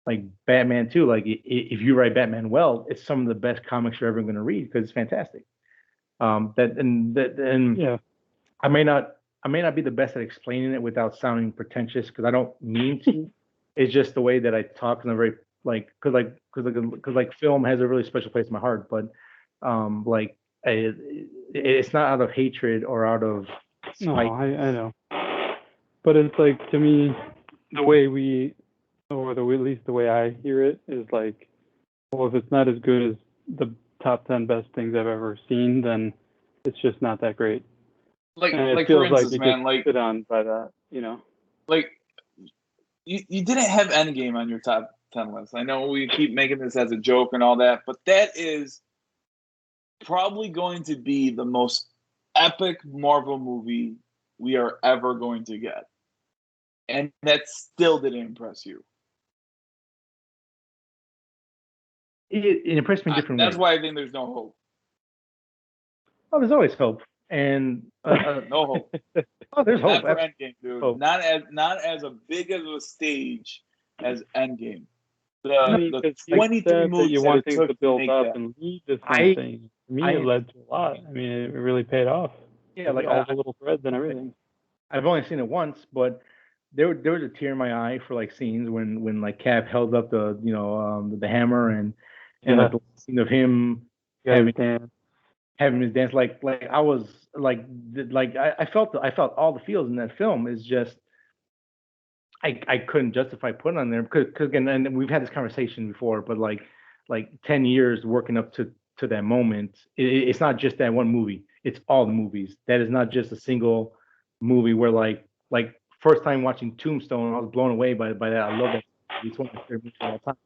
like Batman too. Like, if you write Batman well, it's some of the best comics you're ever going to read because it's fantastic. Yeah. I may not be the best at explaining it without sounding pretentious, because I don't mean to. It's just the way that I talk, and I'm very, like, because film has a really special place in my heart. But like, it's not out of hatred or out of spite. No, I know. But it's like, to me, the way at least the way I hear it is like, well, if it's not as good as the top 10 best things I've ever seen, then it's just not that great. Like, and it for feels instance, like man, like, sit on by that, like, you didn't have Endgame on your top 10 list. I know we keep making this as a joke and all that, but that is probably going to be the most epic Marvel movie we are ever going to get. And that still didn't impress you. It impressed me in different ways. That's why I think there's no hope. Oh, there's always hope. And no hope. Oh, there's hope. Not for Endgame, dude. Hope. Not as a big of a stage as Endgame. The 23 movies that you want things to build up that. and lead to something. To me, it led to a lot. I mean, it really paid off. Yeah, like all the little threads and everything. I've only seen it once, but there was a tear in my eye for, like, scenes when like Cap held up the the hammer and like the scene of him having his dance. Like I was like I felt all the feels in that film. Is just I couldn't justify putting on there because again, and we've had this conversation before, but like 10 years working up to that moment, it's not just that one movie. It's all the movies. That is not just a single movie where like first time watching Tombstone, I was blown away by that. I love that. It's one of my favorite movies of all time.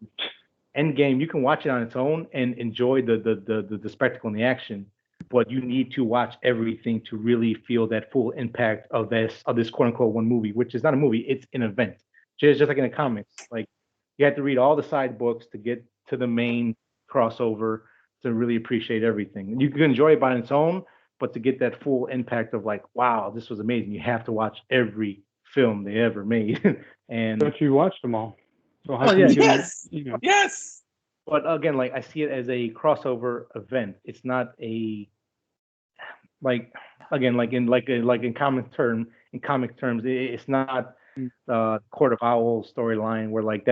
Endgame, you can watch it on its own and enjoy the spectacle and the action, but you need to watch everything to really feel that full impact of this quote unquote one movie, which is not a movie, it's an event. Just like in the comics, like you have to read all the side books to get to the main crossover to really appreciate everything. You can enjoy it by its own, but to get that full impact of like, wow, this was amazing, you have to watch every film they ever made. And But you watched them all. So how Oh, can yeah. you give Yes. me, you know? Yes. but again, like I see it as a crossover event. It's not a like again like in comic terms, it's not Court of Owls storyline where like that's